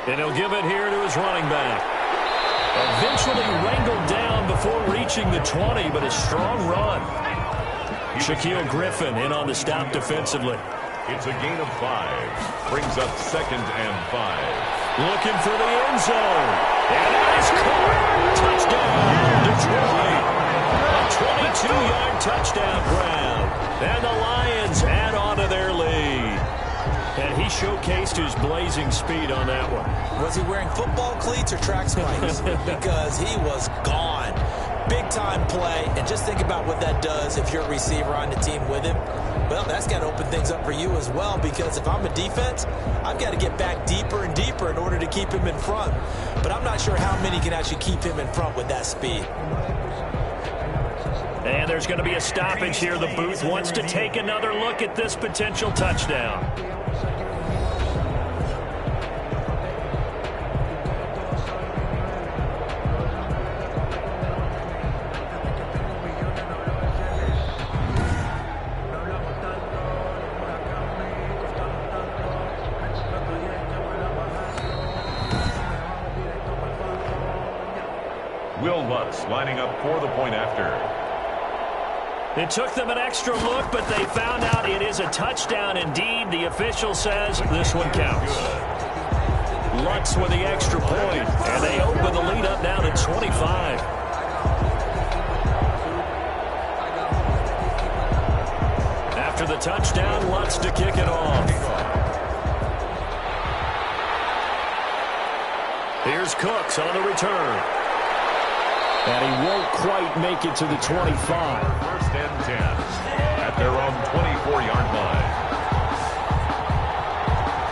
And he'll give it here to his running back. Eventually wrangled down before reaching the 20, but a strong run. Shaquille Griffin in on the stop defensively. It's a gain of 5. Brings up 2nd and 5. Looking for the end zone. And it is caught. Touchdown, Detroit. A 22-yard touchdown grab. And the Lions add on to their lead. And he showcased his blazing speed on that one. Was he wearing football cleats or track spikes? Because he was gone. Big-time play, and just think about what that does if you're a receiver on the team with him. Well, that's got to open things up for you as well, because if I'm a defense, I've got to get back deeper and deeper in order to keep him in front. But I'm not sure how many can actually keep him in front with that speed. And there's going to be a stoppage here. The booth wants to take another look at this potential touchdown. Will Lutz lining up for the point after. It took them an extra look, but they found out it is a touchdown indeed. The official says this one counts. Lutz with the extra point, and they open the lead up now to 25. After the touchdown, Lutz to kick it off. Here's Cooks on the return. And he won't quite make it to the 25. 1st and 10 at their own 24-yard line.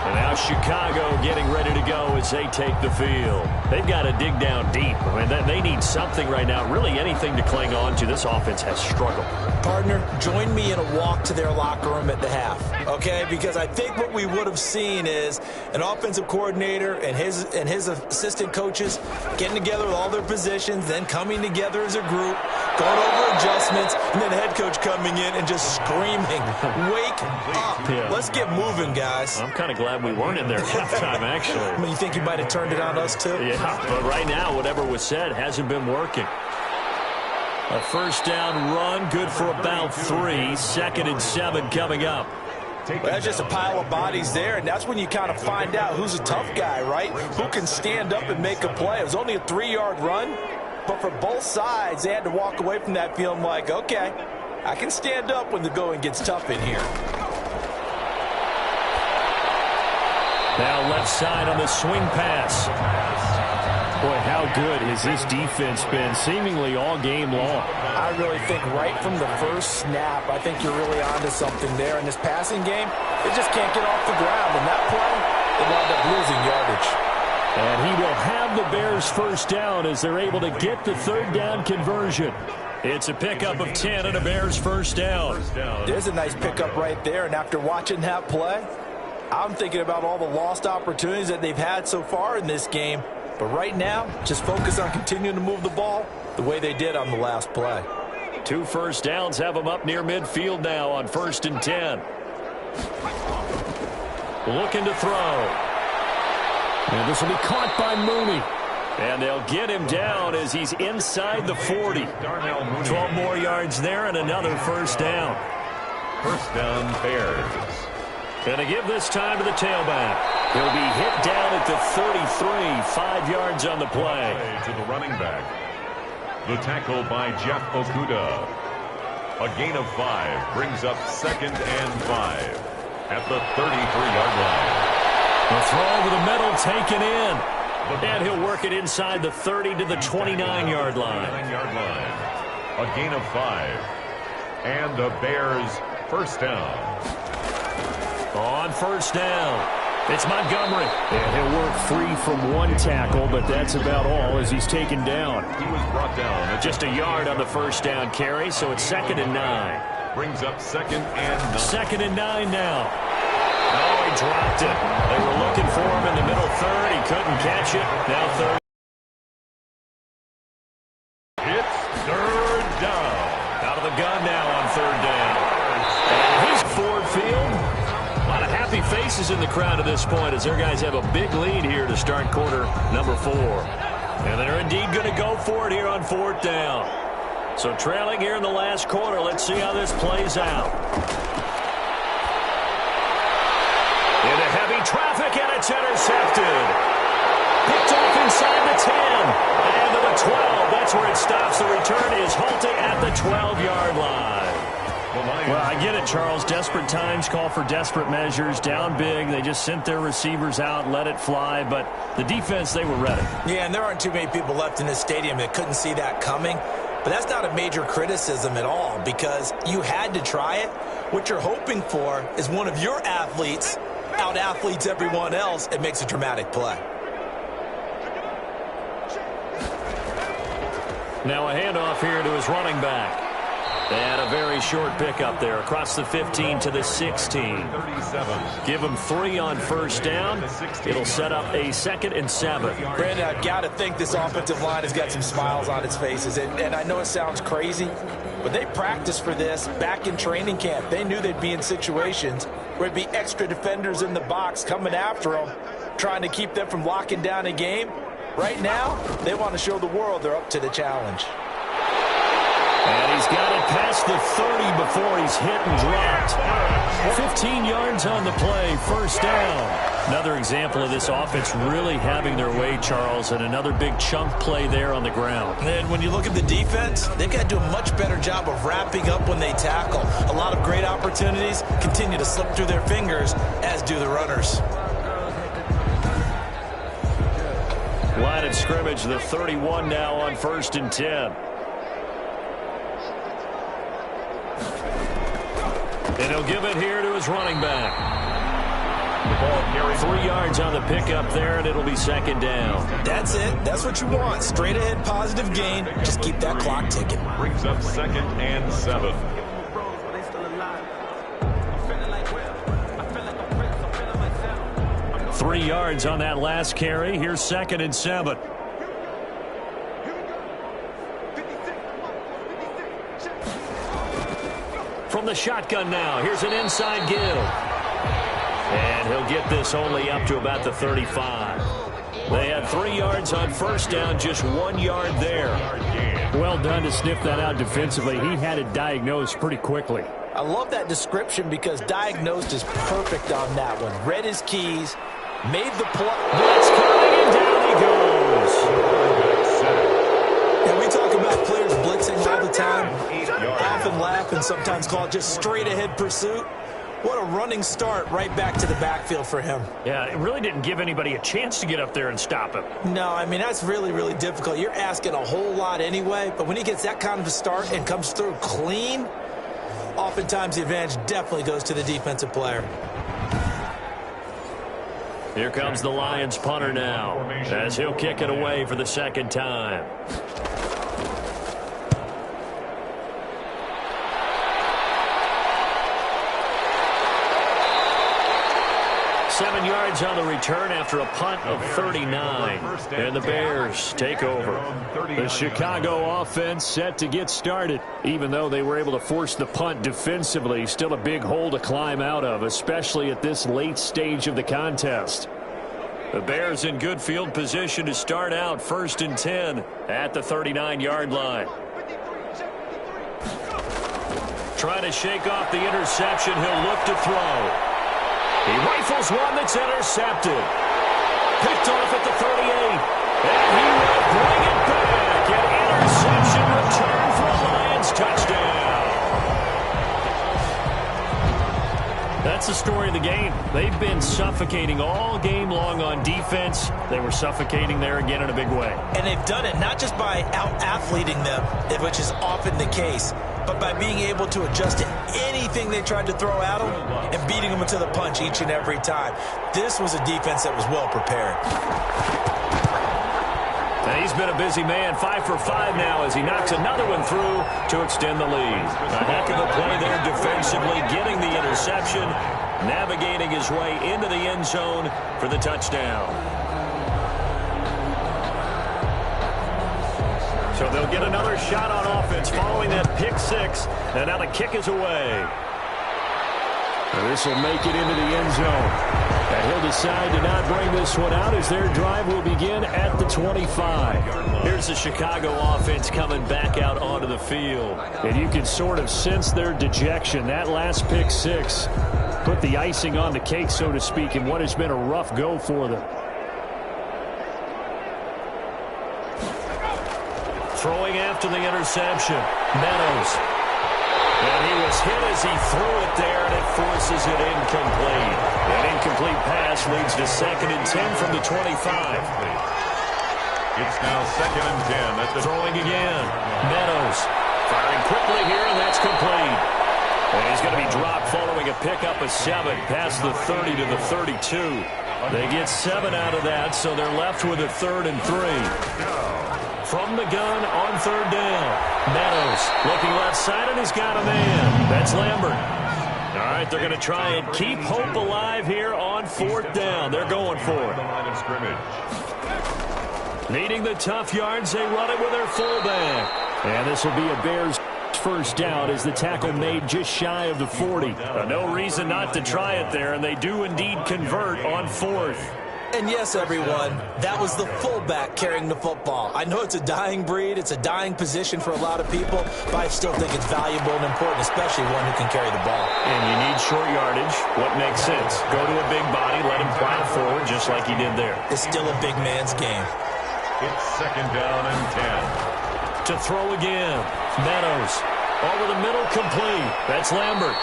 And now Chicago getting ready to go as they take the field. They've got to dig down deep. I mean, they need something right now, really anything to cling on to. This offense has struggled. Partner, join me in a walk to their locker room at the half, okay? Because I think what we would have seen is an offensive coordinator and his assistant coaches getting together with all their positions, then coming together as a group, going over adjustments, and then the head coach coming in and just screaming, wake up. Yeah. Let's get moving, guys. I'm kind of glad we weren't in there at halftime, actually. I mean, you think you might have turned it on us, too? Yeah, but right now, whatever was said hasn't been working. A first down run, good for about 3. 2nd and 7 coming up. Well, that's just a pile of bodies there, and that's when you kind of find out who's a tough guy, right? Who can stand up and make a play. It was only a 3-yard run, but for both sides, they had to walk away from that feeling like, okay, I can stand up when the going gets tough in here. Now left side on the swing pass. Boy, how good has this defense been seemingly all game long? I really think right from the first snap, I think you're really onto something there. In this passing game, they just can't get off the ground. And that play, they wound up losing yardage. And he will have the Bears first down as they're able to get the 3rd down conversion. It's a pickup of 10 and a Bears first down. There's a nice pickup right there. And after watching that play, I'm thinking about all the lost opportunities that they've had so far in this game. But right now, just focus on continuing to move the ball the way they did on the last play. 2 first downs have them up near midfield now on 1st and 10. Looking to throw. And this will be caught by Mooney. And they'll get him down as he's inside the 40. 12 more yards there and another first down. First down, Bears. Going to give this time to the tailback. He'll be hit down at the 33, 5 yards on the play. To the running back. The tackle by Jeff Okuda. A gain of 5 brings up 2nd and 5 at the 33-yard line. The throw over the middle taken in. And he'll work it inside the 30 to the 29-yard line. A gain of 5. And the Bears first down. On first down, it's Montgomery. And he'll work free from 1 tackle, but that's about all as he's taken down. He was brought down. Just a yard on the first down carry, so it's 2nd and 9. Brings up 2nd and 9. 2nd and 9 now. Oh, he dropped it. They were looking for him in the middle 3rd. He couldn't catch it. Now 3rd. It's 3rd down. Out of the gun now on 3rd down. And he's Ford Field. A lot of happy faces in the crowd at this point as their guys have a big lead here to start quarter number 4. And they're indeed going to go for it here on 4th down. So trailing here in the last quarter. Let's see how this plays out. Into heavy traffic, and it's intercepted. Picked off inside the 10. And to the 12. That's where it stops. The return is halting at the 12-yard line. Well, I get it, Charles. Desperate times call for desperate measures. Down big. They just sent their receivers out, let it fly. But the defense, they were ready. Yeah, and there aren't too many people left in this stadium that couldn't see that coming. But that's not a major criticism at all because you had to try it. What you're hoping for is one of your athletes out-athletes everyone else and makes a dramatic play. Now a handoff here to his running back. And a very short pickup there across the 15 to the 16. 37. Give him 3 on first down. It'll set up a 2nd and 7. Brandon, I've got to think this offensive line has got some smiles on its faces. And I know it sounds crazy, but they practiced for this back in training camp. They knew they'd be in situations where it'd be extra defenders in the box coming after them, trying to keep them from locking down a game. Right now, they want to show the world they're up to the challenge. And he's got it past the 30 before he's hit and dropped. 15 yards on the play, first down. Another example of this offense really having their way, Charles, and another big chunk play there on the ground. And when you look at the defense, they've got to do a much better job of wrapping up when they tackle. A lot of great opportunities continue to slip through their fingers, as do the runners. Line of scrimmage, the 31 now on 1st and 10. And he'll give it here to his running back. The ball carries 3 yards on the pickup there, and it'll be second down. That's it. That's what you want. Straight ahead positive gain. Just keep that clock ticking. brings up 2nd and 7. Three yards on that last carry. Here's 2nd and 7. From the shotgun now, here's an inside give. And he'll get this only up to about the 35. They had 3 yards on first down, just 1 yard there. Well done to sniff that out defensively. He had it diagnosed pretty quickly. I love that description because diagnosed is perfect on that one. Read his keys, made the play. Blitz coming, and down he goes. And we talk about players blitzing all the time. Often laugh and sometimes call it just straight ahead pursuit. What a running start right back to the backfield for him. Yeah, it really didn't give anybody a chance to get up there and stop him. No, I mean, that's really, really difficult. You're asking a whole lot anyway, but when he gets that kind of a start and comes through clean, oftentimes the advantage definitely goes to the defensive player. Here comes the Lions punter now, as he'll kick it away for the second time. 7 yards on the return after a punt of 39. And the Bears take over. The Chicago offense set to get started. Even though they were able to force the punt defensively, still a big hole to climb out of, especially at this late stage of the contest. The Bears in good field position to start out 1st and 10 at the 39-yard line. Trying to shake off the interception. He'll look to throw. He rifles one that's intercepted. Picked off at the 38. And he will bring it back. An interception return for a Lions touchdown. That's the story of the game. They've been suffocating all game long on defense. They were suffocating there again in a big way. And they've done it not just by out-athleting them, which is often the case, but by being able to adjust to anything they tried to throw at them and beating them to the punch each and every time. This was a defense that was well prepared. And he's been a busy man, 5 for 5 now as he knocks another one through to extend the lead. A heck of a play there defensively, getting the interception, navigating his way into the end zone for the touchdown. So they'll get another shot on offense following that pick 6, and now the kick is away. This will make it into the end zone. And he'll decide to not bring this one out as their drive will begin at the 25. Here's the Chicago offense coming back out onto the field. And you can sort of sense their dejection. That last pick 6 put the icing on the cake, so to speak, in what has been a rough go for them. Throwing after the interception. Meadows. And he was hit as he threw it there, and it forces it incomplete. An incomplete pass leads to 2nd and 10 from the 25. It's now 2nd and 10 at the throwing again. Meadows firing quickly here, and that's complete. And he's going to be dropped following a pickup of 7 past the 30 to the 32. They get 7 out of that, so they're left with a 3rd and 3. From the gun on 3rd down. Meadows looking left side, and he's got a man. That's Lambert. All right, they're going to try and keep hope alive here on 4th down. They're going for it. the line of scrimmage. Needing the tough yards, they run it with their fullback. And this will be a Bears first down as the tackle made just shy of the 40. No reason not to try it there, and they do indeed convert on 4th. And yes, everyone, that was the fullback carrying the football. I know it's a dying breed, it's a dying position for a lot of people, but I still think it's valuable and important, especially one who can carry the ball. And you need short yardage. What makes sense? Go to a big body, let him plow forward just like he did there. It's still a big man's game. It's 2nd down and 10. To throw again. Meadows. Over the middle, complete. That's Lambert.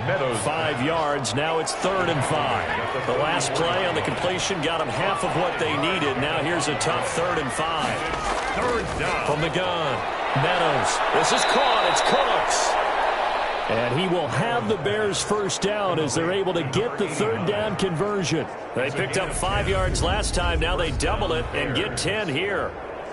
Meadows 5 yards. Now it's 3rd and 5. The last play on the completion got them half of what they needed. Now here's a tough 3rd and 5. 3rd down. From the gun. Meadows. This is caught. It's Cooks. And he will have the Bears first down as they're able to get the third down conversion. They picked up 5 yards last time. Now they double it and get 10 here.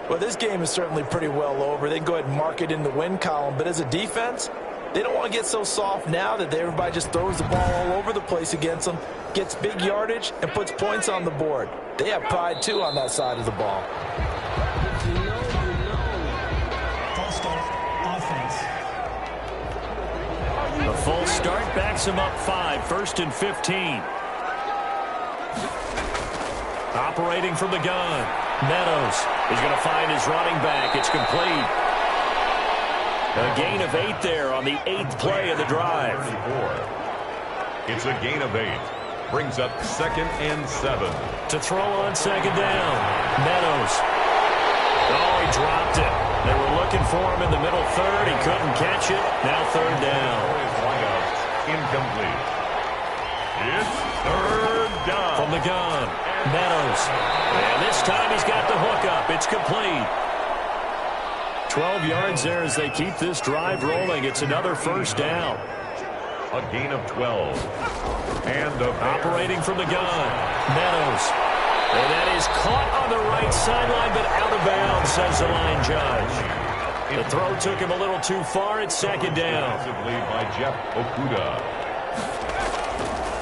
Well, this game is certainly pretty well over. They can go ahead and mark it in the win column. But as a defense, they don't want to get so soft now that everybody just throws the ball all over the place against them, gets big yardage, and puts points on the board. They have pride, too, on that side of the ball. False start, offense. A full start backs him up 5, 1st and 15. Operating from the gun. Meadows is going to find his running back. It's complete. A gain of 8 there on the 8th play of the drive. It's a gain of 8. Brings up 2nd and 7. To throw on 2nd down. Meadows. Oh, he dropped it. They were looking for him in the middle third. He couldn't catch it. Now 3rd down. Incomplete. It's 3rd down. From the gun. Meadows. And this time he's got the hook up. It's complete. 12 yards there as they keep this drive rolling. It's another first down. A gain of 12. And operating from the gun. Meadows. And that is caught on the right sideline, but out of bounds, says the line judge. The throw took him a little too far. It's 2nd down. By Jeff Okudah.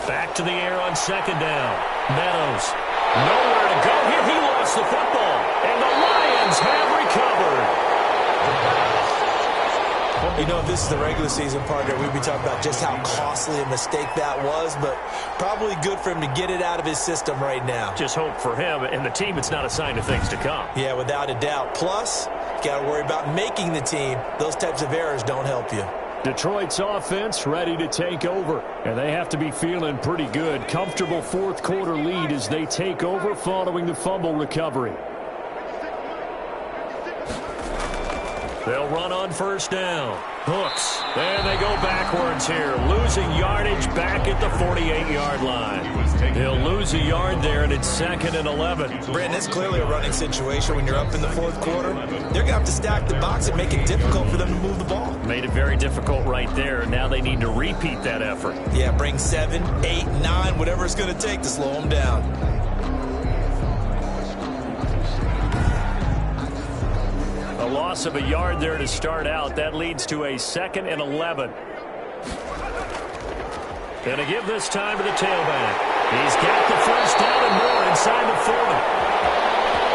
Back to the air on 2nd down. Meadows. Nowhere to go here. He lost the football. And the Lions have recovered. You know, if this is the regular season partner, we'd be talking about just how costly a mistake that was, but probably good for him to get it out of his system right now. Just hope for him and the team it's not a sign of things to come. Yeah, without a doubt. Plus, you got to worry about making the team. Those types of errors don't help you. Detroit's offense ready to take over, and they have to be feeling pretty good. Comfortable 4th quarter lead as they take over following the fumble recovery. They'll run on 1st down. Hooks. And they go backwards here. Losing yardage back at the 48-yard line. He'll lose a yard there, and it's 2nd and 11. Brandon, it's clearly a running situation when you're up in the 4th quarter. They're going to have to stack the box and make it difficult for them to move the ball. Made it very difficult right there. Now they need to repeat that effort. Yeah, bring 7, 8, 9, whatever it's going to take to slow them down. A loss of a yard there to start out. That leads to a 2nd and 11. Going to give this time to the tailback. He's got the first down and more inside the 40.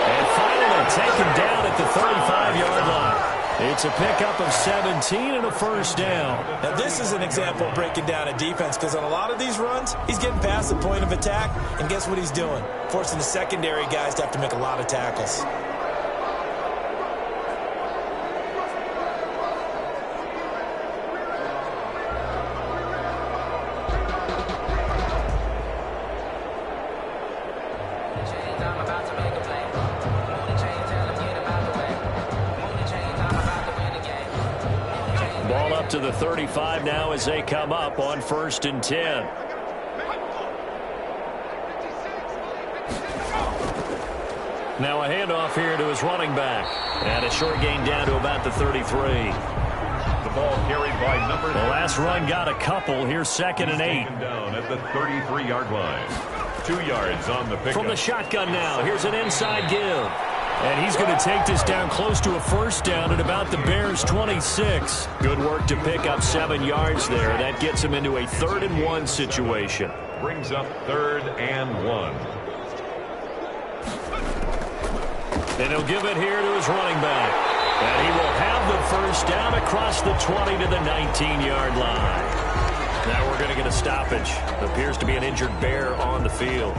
And finally taken down at the 35-yard line. It's a pickup of 17 and a first down. Now, this is an example of breaking down a defense because on a lot of these runs, he's getting past the point of attack, and guess what he's doing? Forcing the secondary guys to have to make a lot of tackles. To the 35 now as they come up on 1st and 10. Now a handoff here to his running back. And a short gain down to about the 33. The ball carried by number 9. The last run got a couple. Here's 2nd and 8. Down at the 33-yard line. 2 yards on the pickup. From the shotgun now. Here's an inside give. And he's going to take this down close to a first down at about the Bears' 26. Good work to pick up 7 yards there. That gets him into a 3rd and 1 situation. Brings up 3rd and 1. And he'll give it here to his running back. And he will have the first down across the 20 to the 19-yard line. Now we're going to get a stoppage. Appears to be an injured Bear on the field.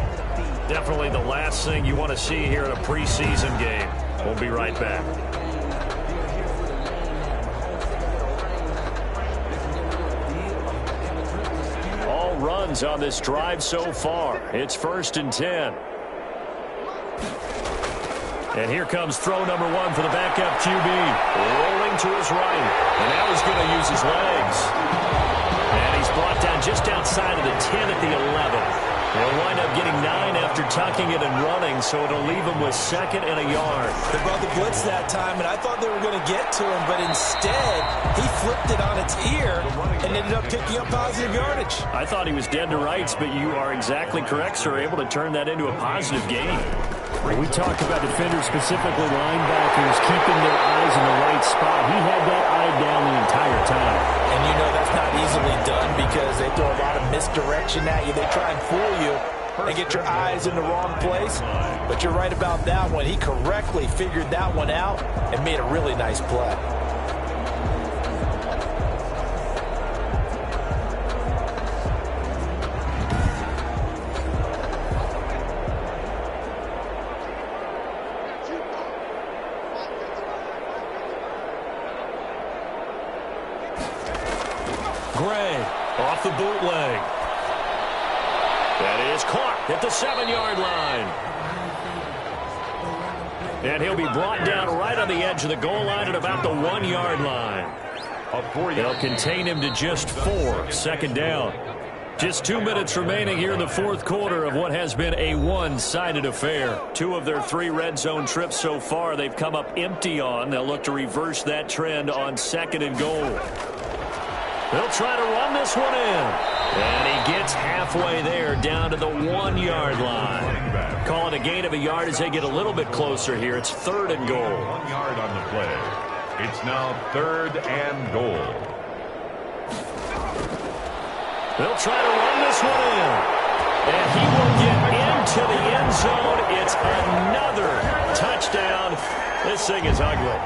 Definitely the last thing you want to see here in a preseason game. We'll be right back. All runs on this drive so far. It's 1st and 10. And here comes throw number 1 for the backup QB. Rolling to his right. And now he's going to use his legs. And he's brought down just outside of the 10 at the 11. He'll wind up getting 9 after tucking blocking it and running, so it'll leave him with 2nd and a yard. They brought the blitz that time, and I thought they were going to get to him, but instead he flipped it on its ear and ended up picking up positive yardage. I thought he was dead to rights, but you are exactly correct, sir, able to turn that into a positive gain. When we talk about defenders, specifically linebackers, keeping their eyes in the right spot, he had that eye down the entire time. And you know that's not easily done because they throw a lot of misdirection at you. They try and fool you and get your eyes in the wrong place. But you're right about that one. He correctly figured that one out and made a really nice play. Gray off the bootleg. That is caught at the 7-yard line. And he'll be brought down right on the edge of the goal line at about the 1-yard line. They'll contain him to just 4. 2nd down. Just 2 minutes remaining here in the 4th quarter of what has been a one-sided affair. 2 of their 3 red zone trips so far they've come up empty on. They'll look to reverse that trend on 2nd and goal. They'll try to run this one in. And he gets halfway there down to the 1-yard line. Call it a gain of a yard as they get a little bit closer here. It's 3rd and goal. 1 yard on the play. It's now 3rd and goal. They'll try to run this one in. And he will get into the end zone. It's another touchdown. This thing is ugly.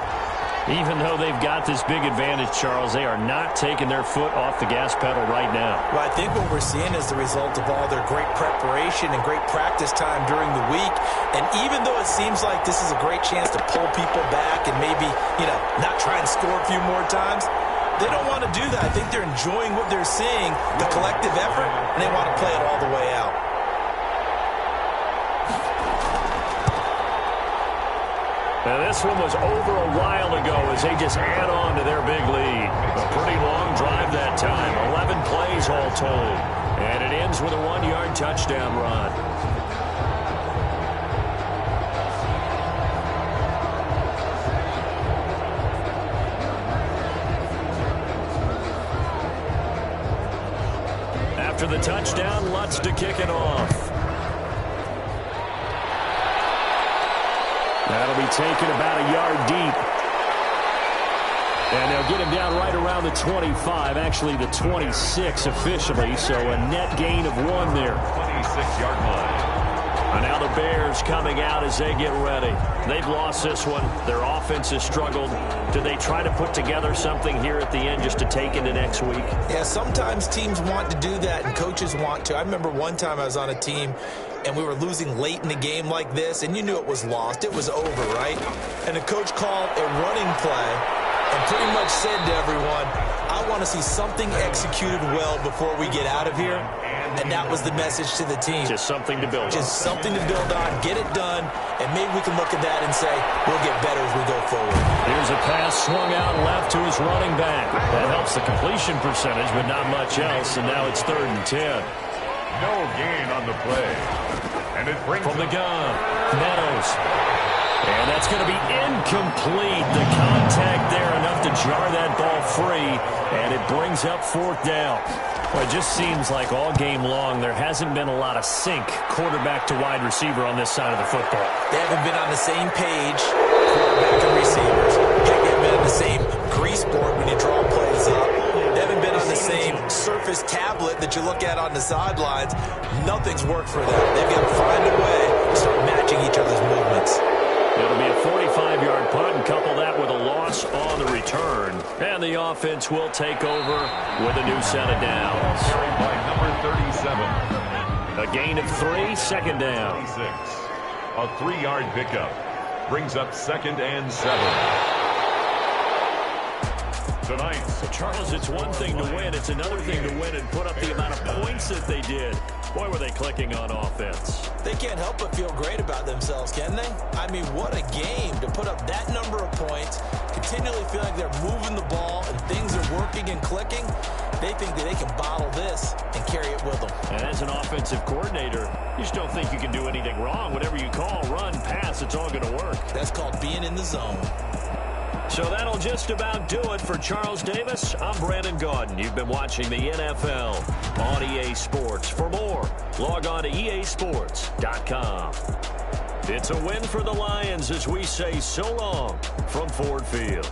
Even though they've got this big advantage, Charles, they are not taking their foot off the gas pedal right now. Well, I think what we're seeing is the result of all their great preparation and great practice time during the week. And even though it seems like this is a great chance to pull people back and maybe, not try and score a few more times, they don't want to do that. I think they're enjoying what they're seeing, the collective effort, and they want to play it all the way out. Now, this one was over a while ago as they just add on to their big lead. A pretty long drive that time. 11 plays all told. And it ends with a 1-yard touchdown run. After the touchdown, Lutz to kick it off. That'll be taken about a yard deep. And they'll get him down right around the 25, actually the 26 officially, so a net gain of 1 there. 26-yard line. And now the Bears coming out as they get ready. They've lost this one. Their offense has struggled. Do they try to put together something here at the end just to take into next week? Yeah, sometimes teams want to do that and coaches want to. I remember one time I was on a team and we were losing late in the game like this, and you knew it was lost. It was over, right? And the coach called a running play and pretty much said to everyone, I want to see something executed well before we get out of here. And that was the message to the team. Just something to build on. Just something to build on, get it done, and maybe we can look at that and say, we'll get better as we go forward. Here's a pass swung out left to his running back. That helps the completion percentage, but not much else, and now it's 3rd and 10. No gain on the play. And it brings from the gun, Meadows. And that's going to be incomplete. The contact there enough to jar that ball free, and it brings up 4th down. Well, it just seems like all game long there hasn't been a lot of sync quarterback to wide receiver on this side of the football. They haven't been on the same page, quarterback and receivers. They haven't been on the same grease board when you draw plays up. They haven't been on the same Surface tablet that you look at on the sidelines. Nothing's worked for them. They've got to find a way to start matching each other's movements. It'll be a 45-yard punt and couple that with a loss on the return. And the offense will take over with a new set of downs. Carried by number 37. A gain of 3, 2nd down. 26. A 3-yard pickup. Brings up 2nd and 7. Tonight, Charles, it's one thing to win. It's another thing to win and put up the amount of points that they did. Boy, were they clicking on offense. They can't help but feel great about themselves, can they? I mean, what a game to put up that number of points, continually feel like they're moving the ball and things are working and clicking. They think that they can bottle this and carry it with them. And as an offensive coordinator, You just don't think you can do anything wrong. Whatever you call, run, pass, it's all going to work. That's called being in the zone. So that'll just about do it for Charles Davis. I'm Brandon Gaudin. You've been watching the NFL on EA Sports. For more, log on to easports.com. It's a win for the Lions as we say so long from Ford Field.